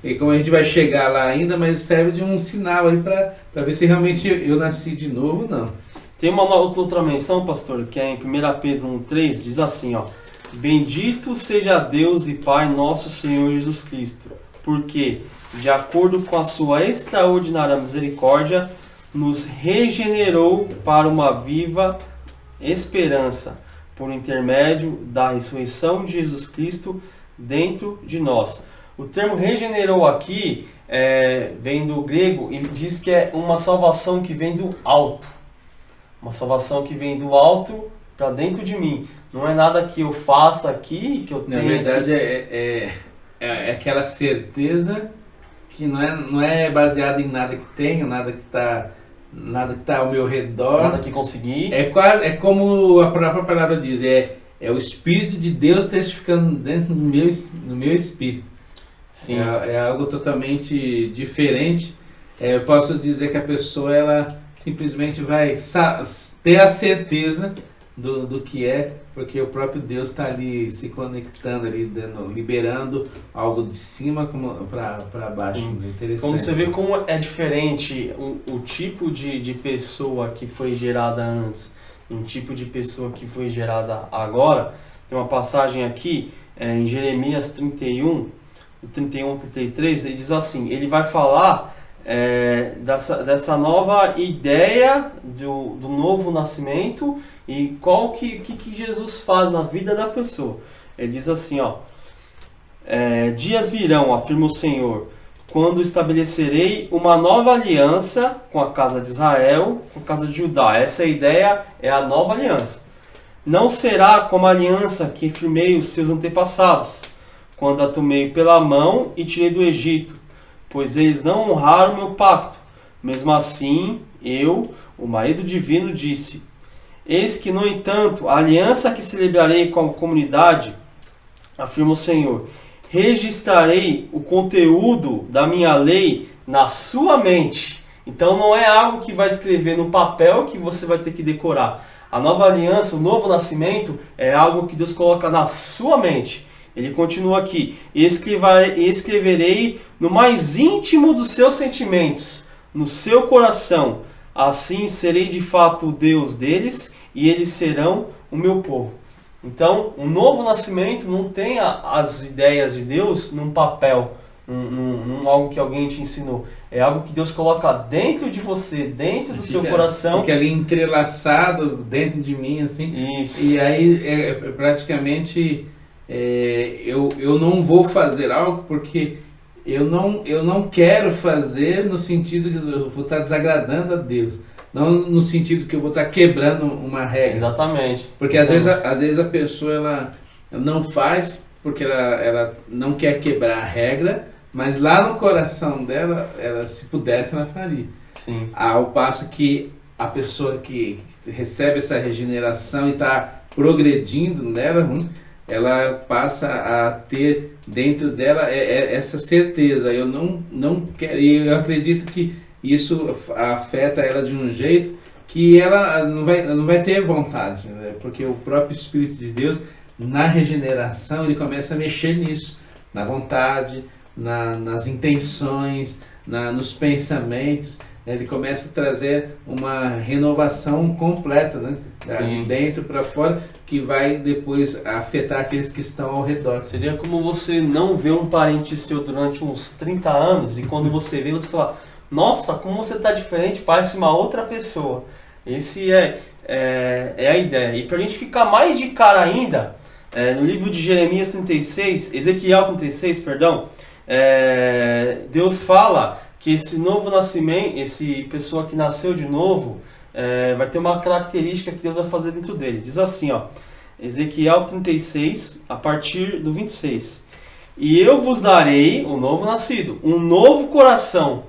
E como a gente vai chegar lá ainda, mas serve de um sinal aí para ver se realmente eu nasci de novo ou não. Tem uma outra menção, pastor, que é em 1 Pedro 1,3, diz assim, ó: bendito seja Deus e Pai nosso Senhor Jesus Cristo, porque, de acordo com a sua extraordinária misericórdia, nos regenerou para uma viva esperança, por intermédio da ressurreição de Jesus Cristo dentro de nós. O termo regenerou aqui vem do grego e diz que é uma salvação que vem do alto. Uma salvação que vem do alto para dentro de mim. Não é nada que eu faça aqui, que eu tenho. Na verdade, é aquela certeza que não é baseada em nada que tenho, nada que está ao meu redor. Nada que consegui. É como a própria palavra diz, é o Espírito de Deus testificando dentro do meu espírito. Sim. É algo totalmente diferente. Eu posso dizer que a pessoa ela simplesmente vai ter a certeza do que é, porque o próprio Deus está ali se conectando, ali, liberando algo de cima para baixo. Interessante. Como você vê como é diferente o tipo de pessoa que foi gerada antes e o tipo de pessoa que foi gerada agora. Tem uma passagem aqui em Jeremias 31, 33, ele diz assim, ele vai falar dessa nova ideia do novo nascimento e qual que Jesus faz na vida da pessoa. Ele diz assim, ó, dias virão, afirma o Senhor, quando estabelecerei uma nova aliança com a casa de Israel, com a casa de Judá. Essa ideia é a nova aliança. Não será como a aliança que firmei os seus antepassados, quando a tomei pela mão e tirei do Egito, pois eles não honraram meu pacto. Mesmo assim, eu, o marido divino, disse: eis que, no entanto, a aliança que celebrarei com a comunidade, afirma o Senhor, registrarei o conteúdo da minha lei na sua mente. Então não é algo que vai escrever no papel que você vai ter que decorar. A nova aliança, o novo nascimento, é algo que Deus coloca na sua mente. Ele continua aqui: escreverei no mais íntimo dos seus sentimentos, no seu coração. Assim serei de fato o Deus deles e eles serão o meu povo. Então, o novo nascimento não tem as ideias de Deus num papel, num algo que alguém te ensinou. É algo que Deus coloca dentro de você, dentro do seu coração. Fica ali entrelaçado dentro de mim, assim. Isso. E aí, praticamente, eu não vou fazer algo porque eu não quero fazer no sentido que eu vou estar desagradando a Deus. Não no sentido que eu vou estar quebrando uma regra. Exatamente. Porque às vezes a pessoa ela não faz porque ela não quer quebrar a regra, mas lá no coração dela, se pudesse, ela faria. Sim. Ao passo que a pessoa que recebe essa regeneração e está progredindo nela, ela passa a ter dentro dela essa certeza. Eu não quero, e eu acredito que isso afeta ela de um jeito que ela não vai ter vontade, né? Porque o próprio Espírito de Deus, na regeneração, ele começa a mexer nisso, na vontade, nas intenções, nos pensamentos. Ele começa a trazer uma renovação completa, né? De dentro para fora, que vai depois afetar aqueles que estão ao redor. Seria como você não ver um parente seu durante uns 30 anos e quando você vê, você fala: nossa, como você está diferente, parece uma outra pessoa. Esse é a ideia. E para a gente ficar mais de cara ainda, no livro de Jeremias 36, Ezequiel 36, perdão, Deus fala que esse novo nascimento, esse pessoa que nasceu de novo, vai ter uma característica que Deus vai fazer dentro dele. Diz assim, ó, Ezequiel 36, a partir do 26. E eu vos darei, o novo nascido, um novo coração,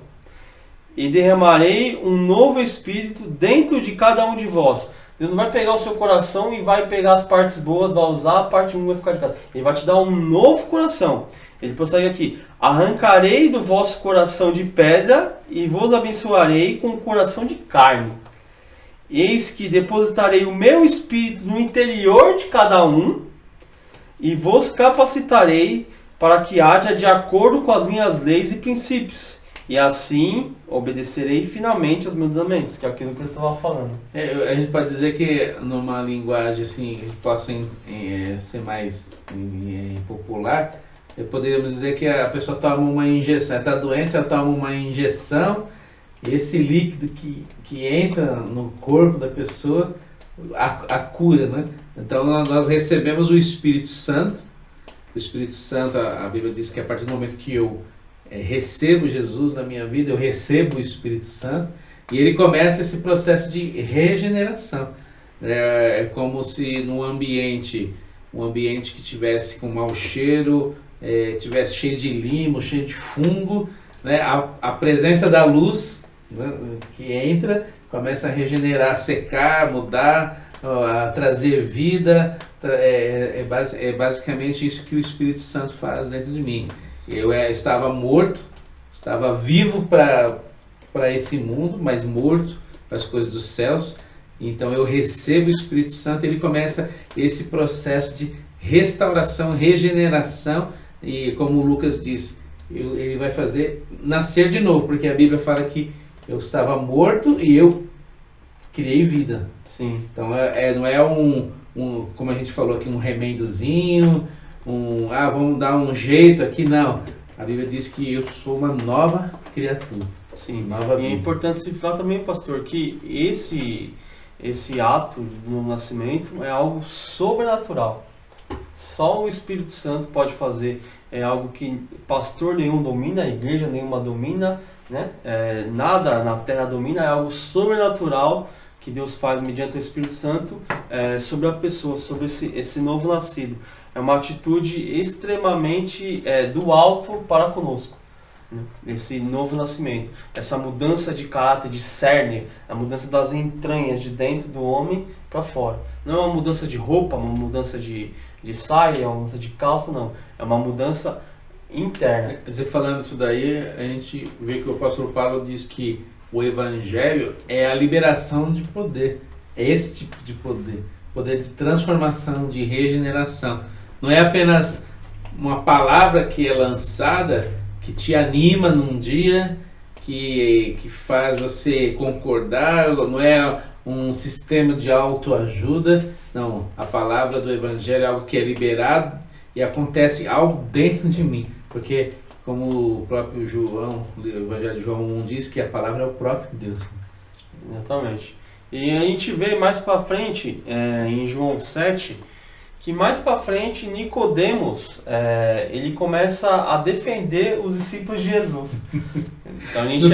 e derramarei um novo espírito dentro de cada um de vós. Deus não vai pegar o seu coração e vai pegar as partes boas, vai usar, a parte ruim vai ficar de cada. Ele vai te dar um novo coração. Ele prossegue aqui: arrancarei do vosso coração de pedra e vos abençoarei com um coração de carne. Eis que depositarei o meu espírito no interior de cada um e vos capacitarei para que haja de acordo com as minhas leis e princípios. E assim obedecerei finalmente aos meus mandamentos, que é aquilo que eu estava falando. A gente pode dizer que numa linguagem assim, que possa ser mais popular, poderíamos dizer que a pessoa toma uma injeção, está doente, ela toma uma injeção, esse líquido que entra no corpo da pessoa, a cura, né? Então nós recebemos o Espírito Santo. O Espírito Santo, a Bíblia diz que a partir do momento que eu recebo Jesus na minha vida, eu recebo o Espírito Santo, e ele começa esse processo de regeneração. É como se num ambiente, um ambiente que tivesse com mau cheiro, tivesse cheio de limo, cheio de fungo, né? A presença da luz, né, que entra, começa a regenerar, secar, mudar, a trazer vida. É basicamente isso que o Espírito Santo faz dentro de mim. Eu estava morto, estava vivo para esse mundo, mas morto para as coisas dos céus. Então eu recebo o Espírito Santo, ele começa esse processo de restauração, regeneração, e como o Lucas disse, ele vai fazer nascer de novo, porque a Bíblia fala que eu estava morto e eu criei vida. Sim. Então não é como a gente falou aqui, um remendozinho, vamos dar um jeito aqui, não. A Bíblia diz que eu sou uma nova criatura. Sim, Nova e vida. é importante se falar também, pastor, que esse ato do nascimento é algo sobrenatural. Só o Espírito Santo pode fazer, é algo que pastor nenhum domina, a igreja nenhuma domina, né? Nada na terra domina, é algo sobrenatural que Deus faz mediante o Espírito Santo sobre a pessoa, sobre esse novo nascido. É uma atitude extremamente do alto para conosco, né? Esse novo nascimento, essa mudança de caráter, de cerne, a mudança das entranhas de dentro do homem para fora. Não é uma mudança de roupa, uma mudança de saia, uma mudança de calça, não. É uma mudança interna. Você falando isso daí, a gente vê que o apóstolo Paulo diz que o evangelho é a liberação de poder. É esse tipo de poder. Poder de transformação, de regeneração. Não é apenas uma palavra que é lançada, que te anima num dia, que faz você concordar, não é um sistema de autoajuda. Não, a palavra do evangelho é algo que é liberado e acontece algo dentro de mim. Porque, como o próprio João, o evangelho de João 1 diz, que a palavra é o próprio Deus. Exatamente. E a gente vê mais para frente, em João 7, que mais para frente Nicodemos, ele começa a defender os discípulos de Jesus. Então, a gente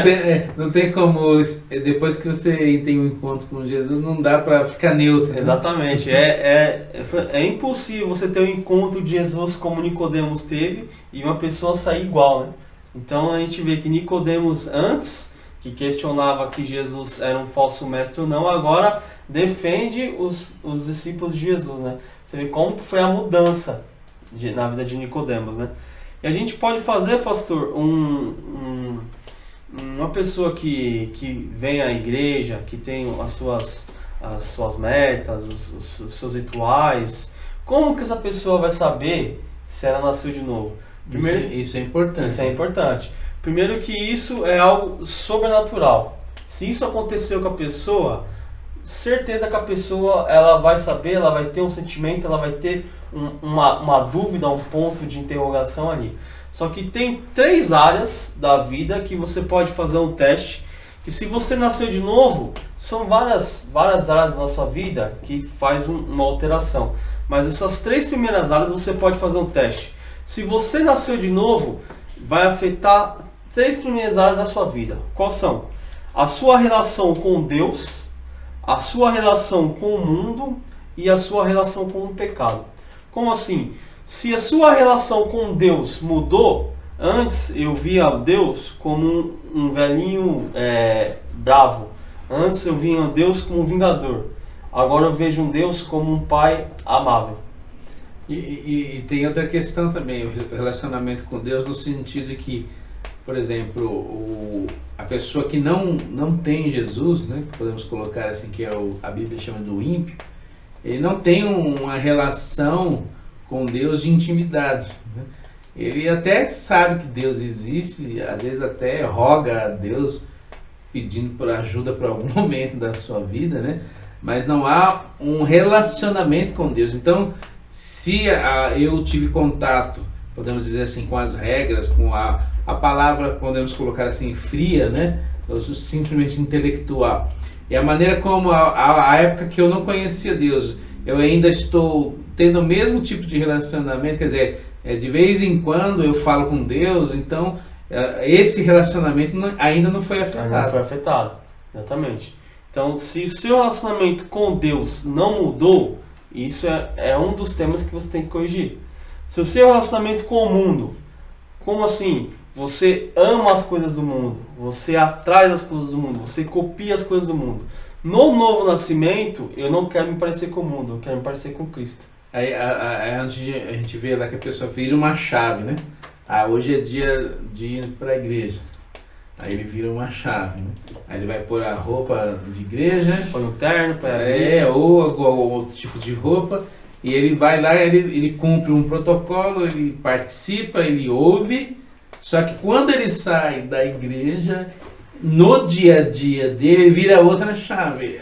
Não tem como, depois que você tem um encontro com Jesus, não dá para ficar neutro. Né? Exatamente. É impossível você ter um encontro de Jesus como Nicodemos teve e uma pessoa sair igual, né? Então a gente vê que Nicodemos antes, que questionava que Jesus era um falso mestre ou não, agora defende os discípulos de Jesus, né? Você vê como foi a mudança na vida de Nicodemos, né? E a gente pode fazer, pastor, uma pessoa que vem à igreja, que tem as suas metas, os seus rituais, como que essa pessoa vai saber se ela nasceu de novo? Primeiro, Isso é importante. isso é importante. Primeiro que isso é algo sobrenatural. Se isso aconteceu com a pessoa, certeza que a pessoa ela vai saber, ela vai ter um sentimento, ela vai ter uma dúvida, um ponto de interrogação ali. Só que tem 3 áreas da vida que você pode fazer um teste, que se você nasceu de novo, são várias áreas da nossa vida que faz uma alteração. Mas essas 3 primeiras áreas você pode fazer um teste. Se você nasceu de novo, vai afetar 3 primeiras áreas da sua vida. Quais são? A sua relação com Deus, a sua relação com o mundo e a sua relação com o pecado. Como assim? Se a sua relação com Deus mudou, antes eu via Deus como um velhinho bravo. Antes eu via Deus como um vingador. Agora eu vejo um Deus como um pai amável. E tem outra questão também, o relacionamento com Deus, no sentido que, por exemplo, a pessoa que não tem Jesus, né, podemos colocar assim, que a Bíblia chama do ímpio, ele não tem uma relação com Deus de intimidade, né? Ele até sabe que Deus existe, às vezes até roga a Deus pedindo por ajuda para algum momento da sua vida, né? Mas não há um relacionamento com Deus. Então, se eu tive contato, podemos dizer assim, com as regras, com a palavra, podemos colocar assim, fria, né? Ou simplesmente intelectual. E a maneira como a época que eu não conhecia Deus, eu ainda estou tendo o mesmo tipo de relacionamento, quer dizer, de vez em quando eu falo com Deus, então esse relacionamento ainda não foi afetado. Ainda não foi afetado, exatamente. Então, se o seu relacionamento com Deus não mudou, isso é um dos temas que você tem que corrigir. Se o seu relacionamento com o mundo, como assim? Você ama as coisas do mundo, você atrai as coisas do mundo, você copia as coisas do mundo. No novo nascimento, eu não quero me parecer com o mundo, eu quero me parecer com Cristo. Aí a gente vê lá que a pessoa vira uma chave, né? Hoje é dia de ir para a igreja. Aí ele vira uma chave, né? Aí ele vai pôr a roupa de igreja. Põe um terno, põe ou outro tipo de roupa. E ele vai lá, ele cumpre um protocolo, ele participa, ele ouve. Só que quando ele sai da igreja, no dia a dia dele, vira outra chave.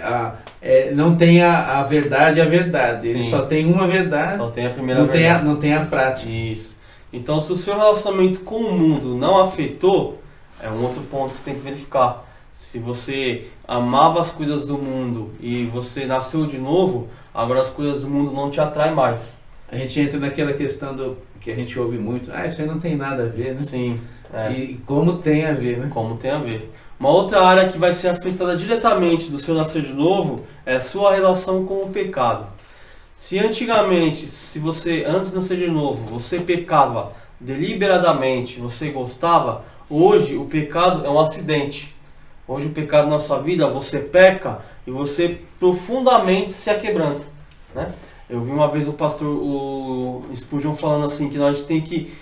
Não tem a verdade e a verdade. Sim. Ele só tem uma verdade. Só tem a primeira verdade. Não tem a prática. Isso. Então, se o seu relacionamento com o mundo não afetou, É um outro ponto que você tem que verificar. Se você amava as coisas do mundo e você nasceu de novo, agora as coisas do mundo não te atraem mais. A gente entra naquela questão que a gente ouve muito, isso aí não tem nada a ver, né? Sim. E como tem a ver, né? Como tem a ver. Uma outra área que vai ser afetada diretamente do seu nascer de novo é a sua relação com o pecado. Se antigamente, se você antes de nascer de novo, você pecava deliberadamente, você gostava, hoje o pecado é um acidente. Hoje o pecado na sua vida, você peca e você profundamente se aquebranta, né? Eu vi uma vez o pastor o Spurgeon falando assim, que nós tem que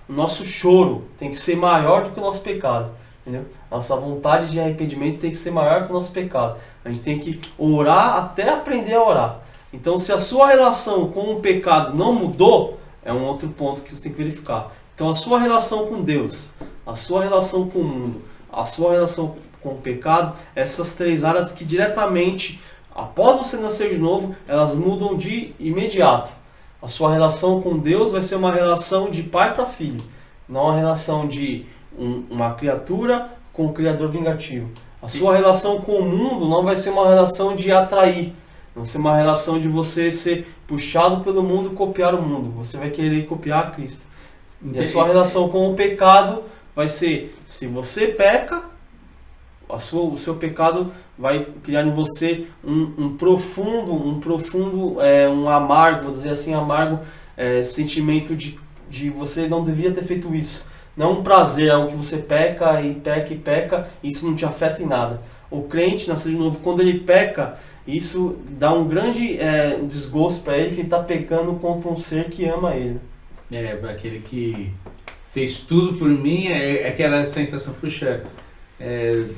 o nosso choro tem que ser maior do que o nosso pecado, entendeu? Nossa vontade de arrependimento tem que ser maior que o nosso pecado. A gente tem que orar até aprender a orar. Então, se a sua relação com o pecado não mudou, é um outro ponto que você tem que verificar. Então, a sua relação com Deus, a sua relação com o mundo, a sua relação com o pecado, essas três áreas que diretamente, após você nascer de novo, elas mudam de imediato. A sua relação com Deus vai ser uma relação de pai para filho, não uma relação de uma criatura com um criador vingativo. A sua relação com o mundo não vai ser uma relação de atrair, não vai ser uma relação de você ser puxado pelo mundo e copiar o mundo. Você vai querer copiar Cristo. E a sua relação com o pecado vai ser, se você peca, o seu pecado vai criar em você um profundo, um amargo, vou dizer assim, amargo sentimento de você não devia ter feito isso. Não um prazer, algo que você peca e peca, isso não te afeta em nada. O crente, nascido de novo, quando ele peca, isso dá um grande desgosto para ele, que ele está pecando contra um ser que ama ele. Para aquele que fez tudo por mim, é aquela sensação, puxa,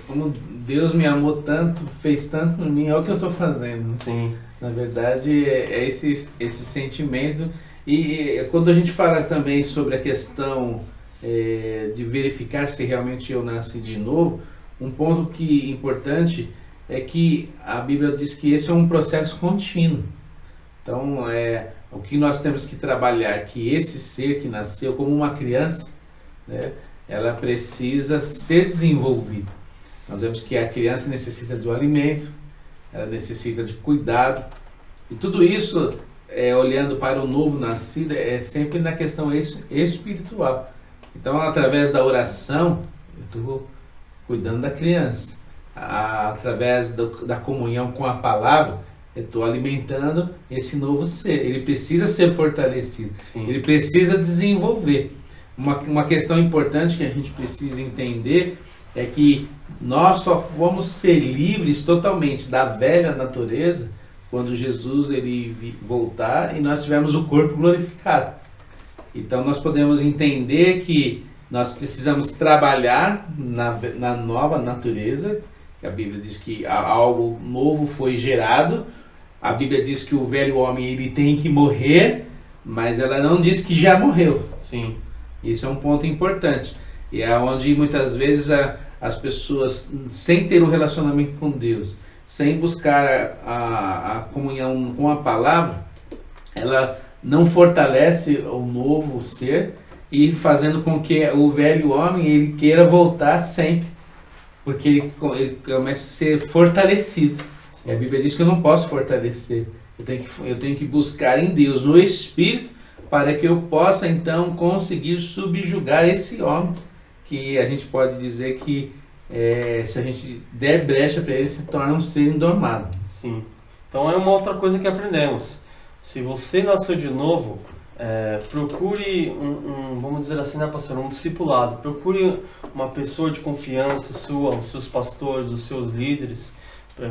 como Deus me amou tanto, fez tanto por mim, olha o que eu estou fazendo. Sim. Na verdade, é esse sentimento. E quando a gente fala também sobre a questão de verificar se realmente eu nasci de novo, um ponto importante é que a Bíblia diz que esse é um processo contínuo. Então, o que nós temos que trabalhar, que esse ser que nasceu como uma criança, né, ela precisa ser desenvolvida. Nós vemos que a criança necessita de um alimento, ela necessita de cuidado, e tudo isso, olhando para o novo nascido, é sempre na questão espiritual. Então, através da oração, eu estou cuidando da criança. Através da comunhão com a palavra, eu estou alimentando esse novo ser. Ele precisa ser fortalecido. Sim. Ele precisa desenvolver. Uma questão importante que a gente precisa entender é que nós só vamos ser livres totalmente da velha natureza quando Jesus ele voltar e nós tivermos o corpo glorificado. Então nós podemos entender que nós precisamos trabalhar na nova natureza. A Bíblia diz que algo novo foi gerado. A Bíblia diz que o velho homem ele tem que morrer, mas ela não diz que já morreu. Sim. Isso é um ponto importante. E é onde muitas vezes as pessoas, sem ter um relacionamento com Deus, sem buscar a comunhão com a palavra, ela não fortalece o novo ser e fazendo com que o velho homem ele queira voltar sempre, porque ele começa a ser fortalecido. E a Bíblia diz que eu não posso fortalecer, eu tenho que buscar em Deus, no Espírito, para que eu possa então conseguir subjugar esse homem, que a gente pode dizer que se a gente der brecha para ele, se torna um ser indomado. Sim. Então é uma outra coisa que aprendemos. Se você nasceu de novo, procure vamos dizer assim, né, pastor, um discipulado. Procure uma pessoa de confiança sua, os seus pastores, os seus líderes.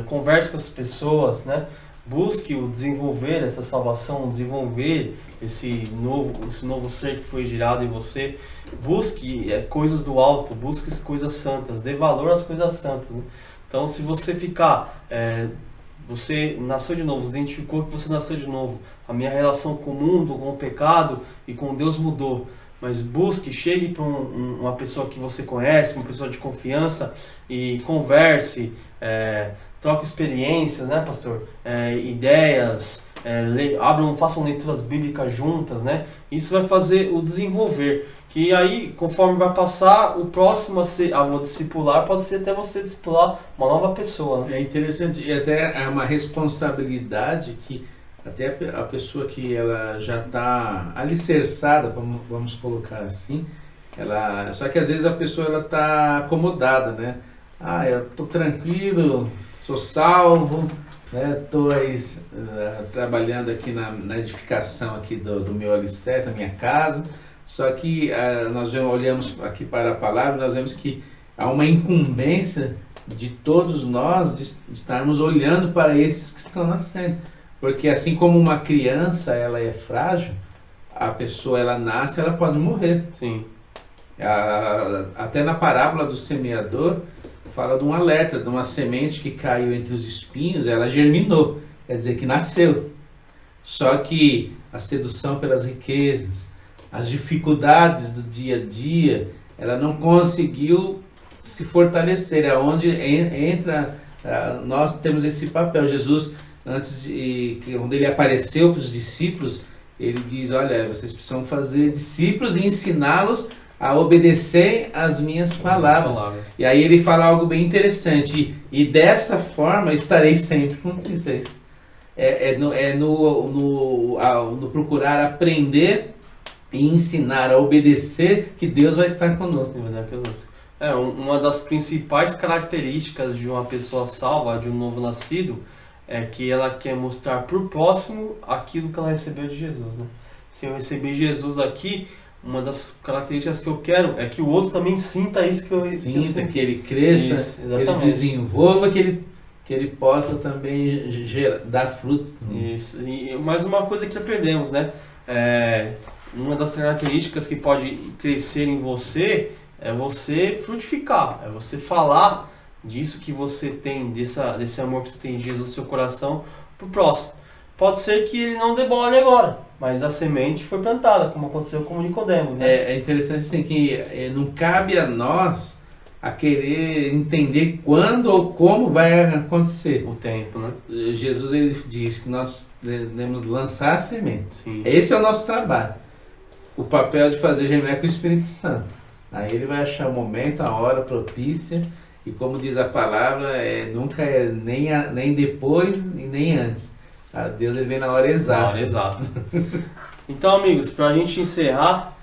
Converse com as pessoas, né? Busque o desenvolver essa salvação, desenvolver esse novo ser que foi gerado em você. Busque coisas do alto, busque coisas santas, dê valor às coisas santas, né? Então, se você ficar, você nasceu de novo, você identificou que você nasceu de novo, a minha relação com o mundo, com o pecado e com Deus mudou. Mas chegue para uma pessoa que você conhece, uma pessoa de confiança e converse, troque experiências, né, pastor? Ideias, façam leituras bíblicas juntas, né? Isso vai fazer o desenvolver. Que aí, conforme vai passar, o próximo a discipular pode ser até você discipular uma nova pessoa, né? É interessante, e até é uma responsabilidade que até a pessoa que ela já está alicerçada, vamos colocar assim, só que às vezes a pessoa ela está acomodada, né? Eu estou tranquilo, sou salvo, né? Estou aí trabalhando aqui na edificação aqui do meu alicerce, da minha casa. Só que nós já olhamos aqui para a palavra, nós vemos que há uma incumbência de todos nós de estarmos olhando para esses que estão nascendo. Porque assim como uma criança ela é frágil, a pessoa ela nasce, ela pode morrer. Sim. Até na parábola do semeador, fala de um alerta, de uma semente que caiu entre os espinhos, ela germinou, quer dizer que nasceu. Só que a sedução pelas riquezas, as dificuldades do dia a dia, ela não conseguiu se fortalecer. É onde entra, nós temos esse papel. Jesus, quando ele apareceu para os discípulos, ele diz, olha, vocês precisam fazer discípulos e ensiná-los a obedecer às minhas palavras. E aí ele fala algo bem interessante, e desta forma estarei sempre com vocês. No procurar aprender e ensinar a obedecer que Deus vai estar conosco. Uma das principais características de uma pessoa salva, de um novo nascido, é que ela quer mostrar para o próximo aquilo que ela recebeu de Jesus, né? Se eu receber Jesus aqui, uma das características que eu quero é que o outro também sinta isso que eu sinta, que ele cresça, que ele desenvolva, que ele possa também dar frutos. Isso. E mais uma coisa que aprendemos, né? Uma das características que pode crescer em você é você frutificar, é você falar disso que você tem, desse amor que você tem de Jesus no seu coração pro próximo. Pode ser que ele não debole agora, mas a semente foi plantada, como aconteceu com o Nicodemos, né? É interessante assim, que não cabe a nós a querer entender quando ou como vai acontecer. O tempo, né? Jesus ele diz que nós devemos lançar a semente. Sim. Esse é o nosso trabalho. O papel de fazer germinar com o Espírito Santo. Aí ele vai achar o momento, a hora propícia, e como diz a palavra, nunca é nem depois e nem antes. Deus ele vem na hora exata. Na hora exata. Então, amigos, para a gente encerrar,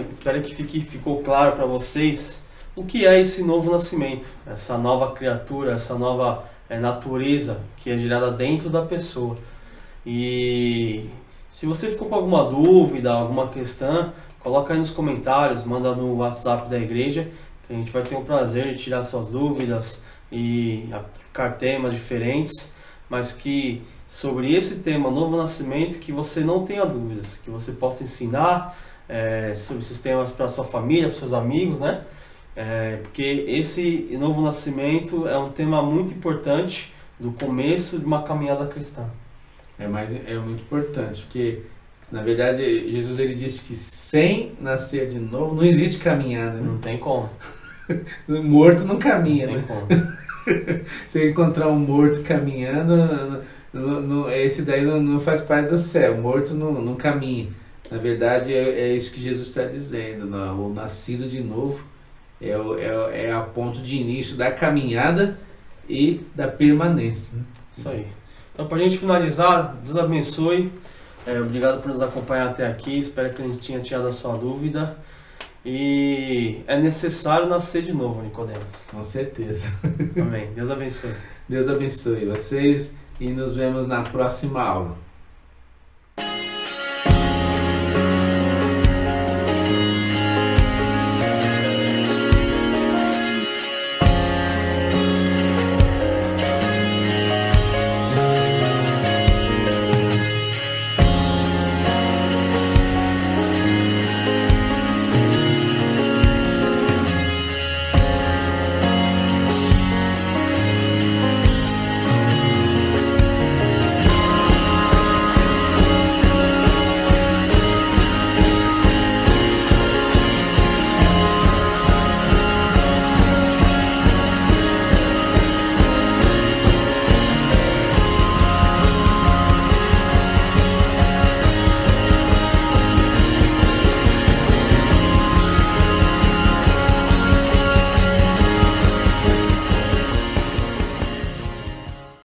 espero que ficou claro para vocês o que é esse novo nascimento, essa nova criatura, essa nova natureza que é gerada dentro da pessoa. E se você ficou com alguma dúvida, alguma questão, coloca aí nos comentários, manda no WhatsApp da igreja, que a gente vai ter o prazer de tirar suas dúvidas e aplicar temas diferentes, mas que sobre esse tema, novo nascimento, que você não tenha dúvidas, que você possa ensinar sobre esses temas para sua família, para seus amigos, né? Porque esse novo nascimento é um tema muito importante do começo de uma caminhada cristã. É muito importante, porque na verdade Jesus ele disse que sem nascer de novo não existe caminhada, né? Não tem como. Morto não caminha, não tem né? como. Se eu encontrar um morto caminhando, esse daí não faz parte do céu. Morto não caminha. Na verdade é isso que Jesus está dizendo. O nascido de novo é a ponto de início da caminhada e da permanência, né? Isso aí. Então, para a gente finalizar, Deus abençoe. Obrigado por nos acompanhar até aqui. Espero que a gente tenha tirado a sua dúvida. E é necessário nascer de novo, Nicodemos. Com certeza. Amém. Deus abençoe. Deus abençoe vocês e nos vemos na próxima aula.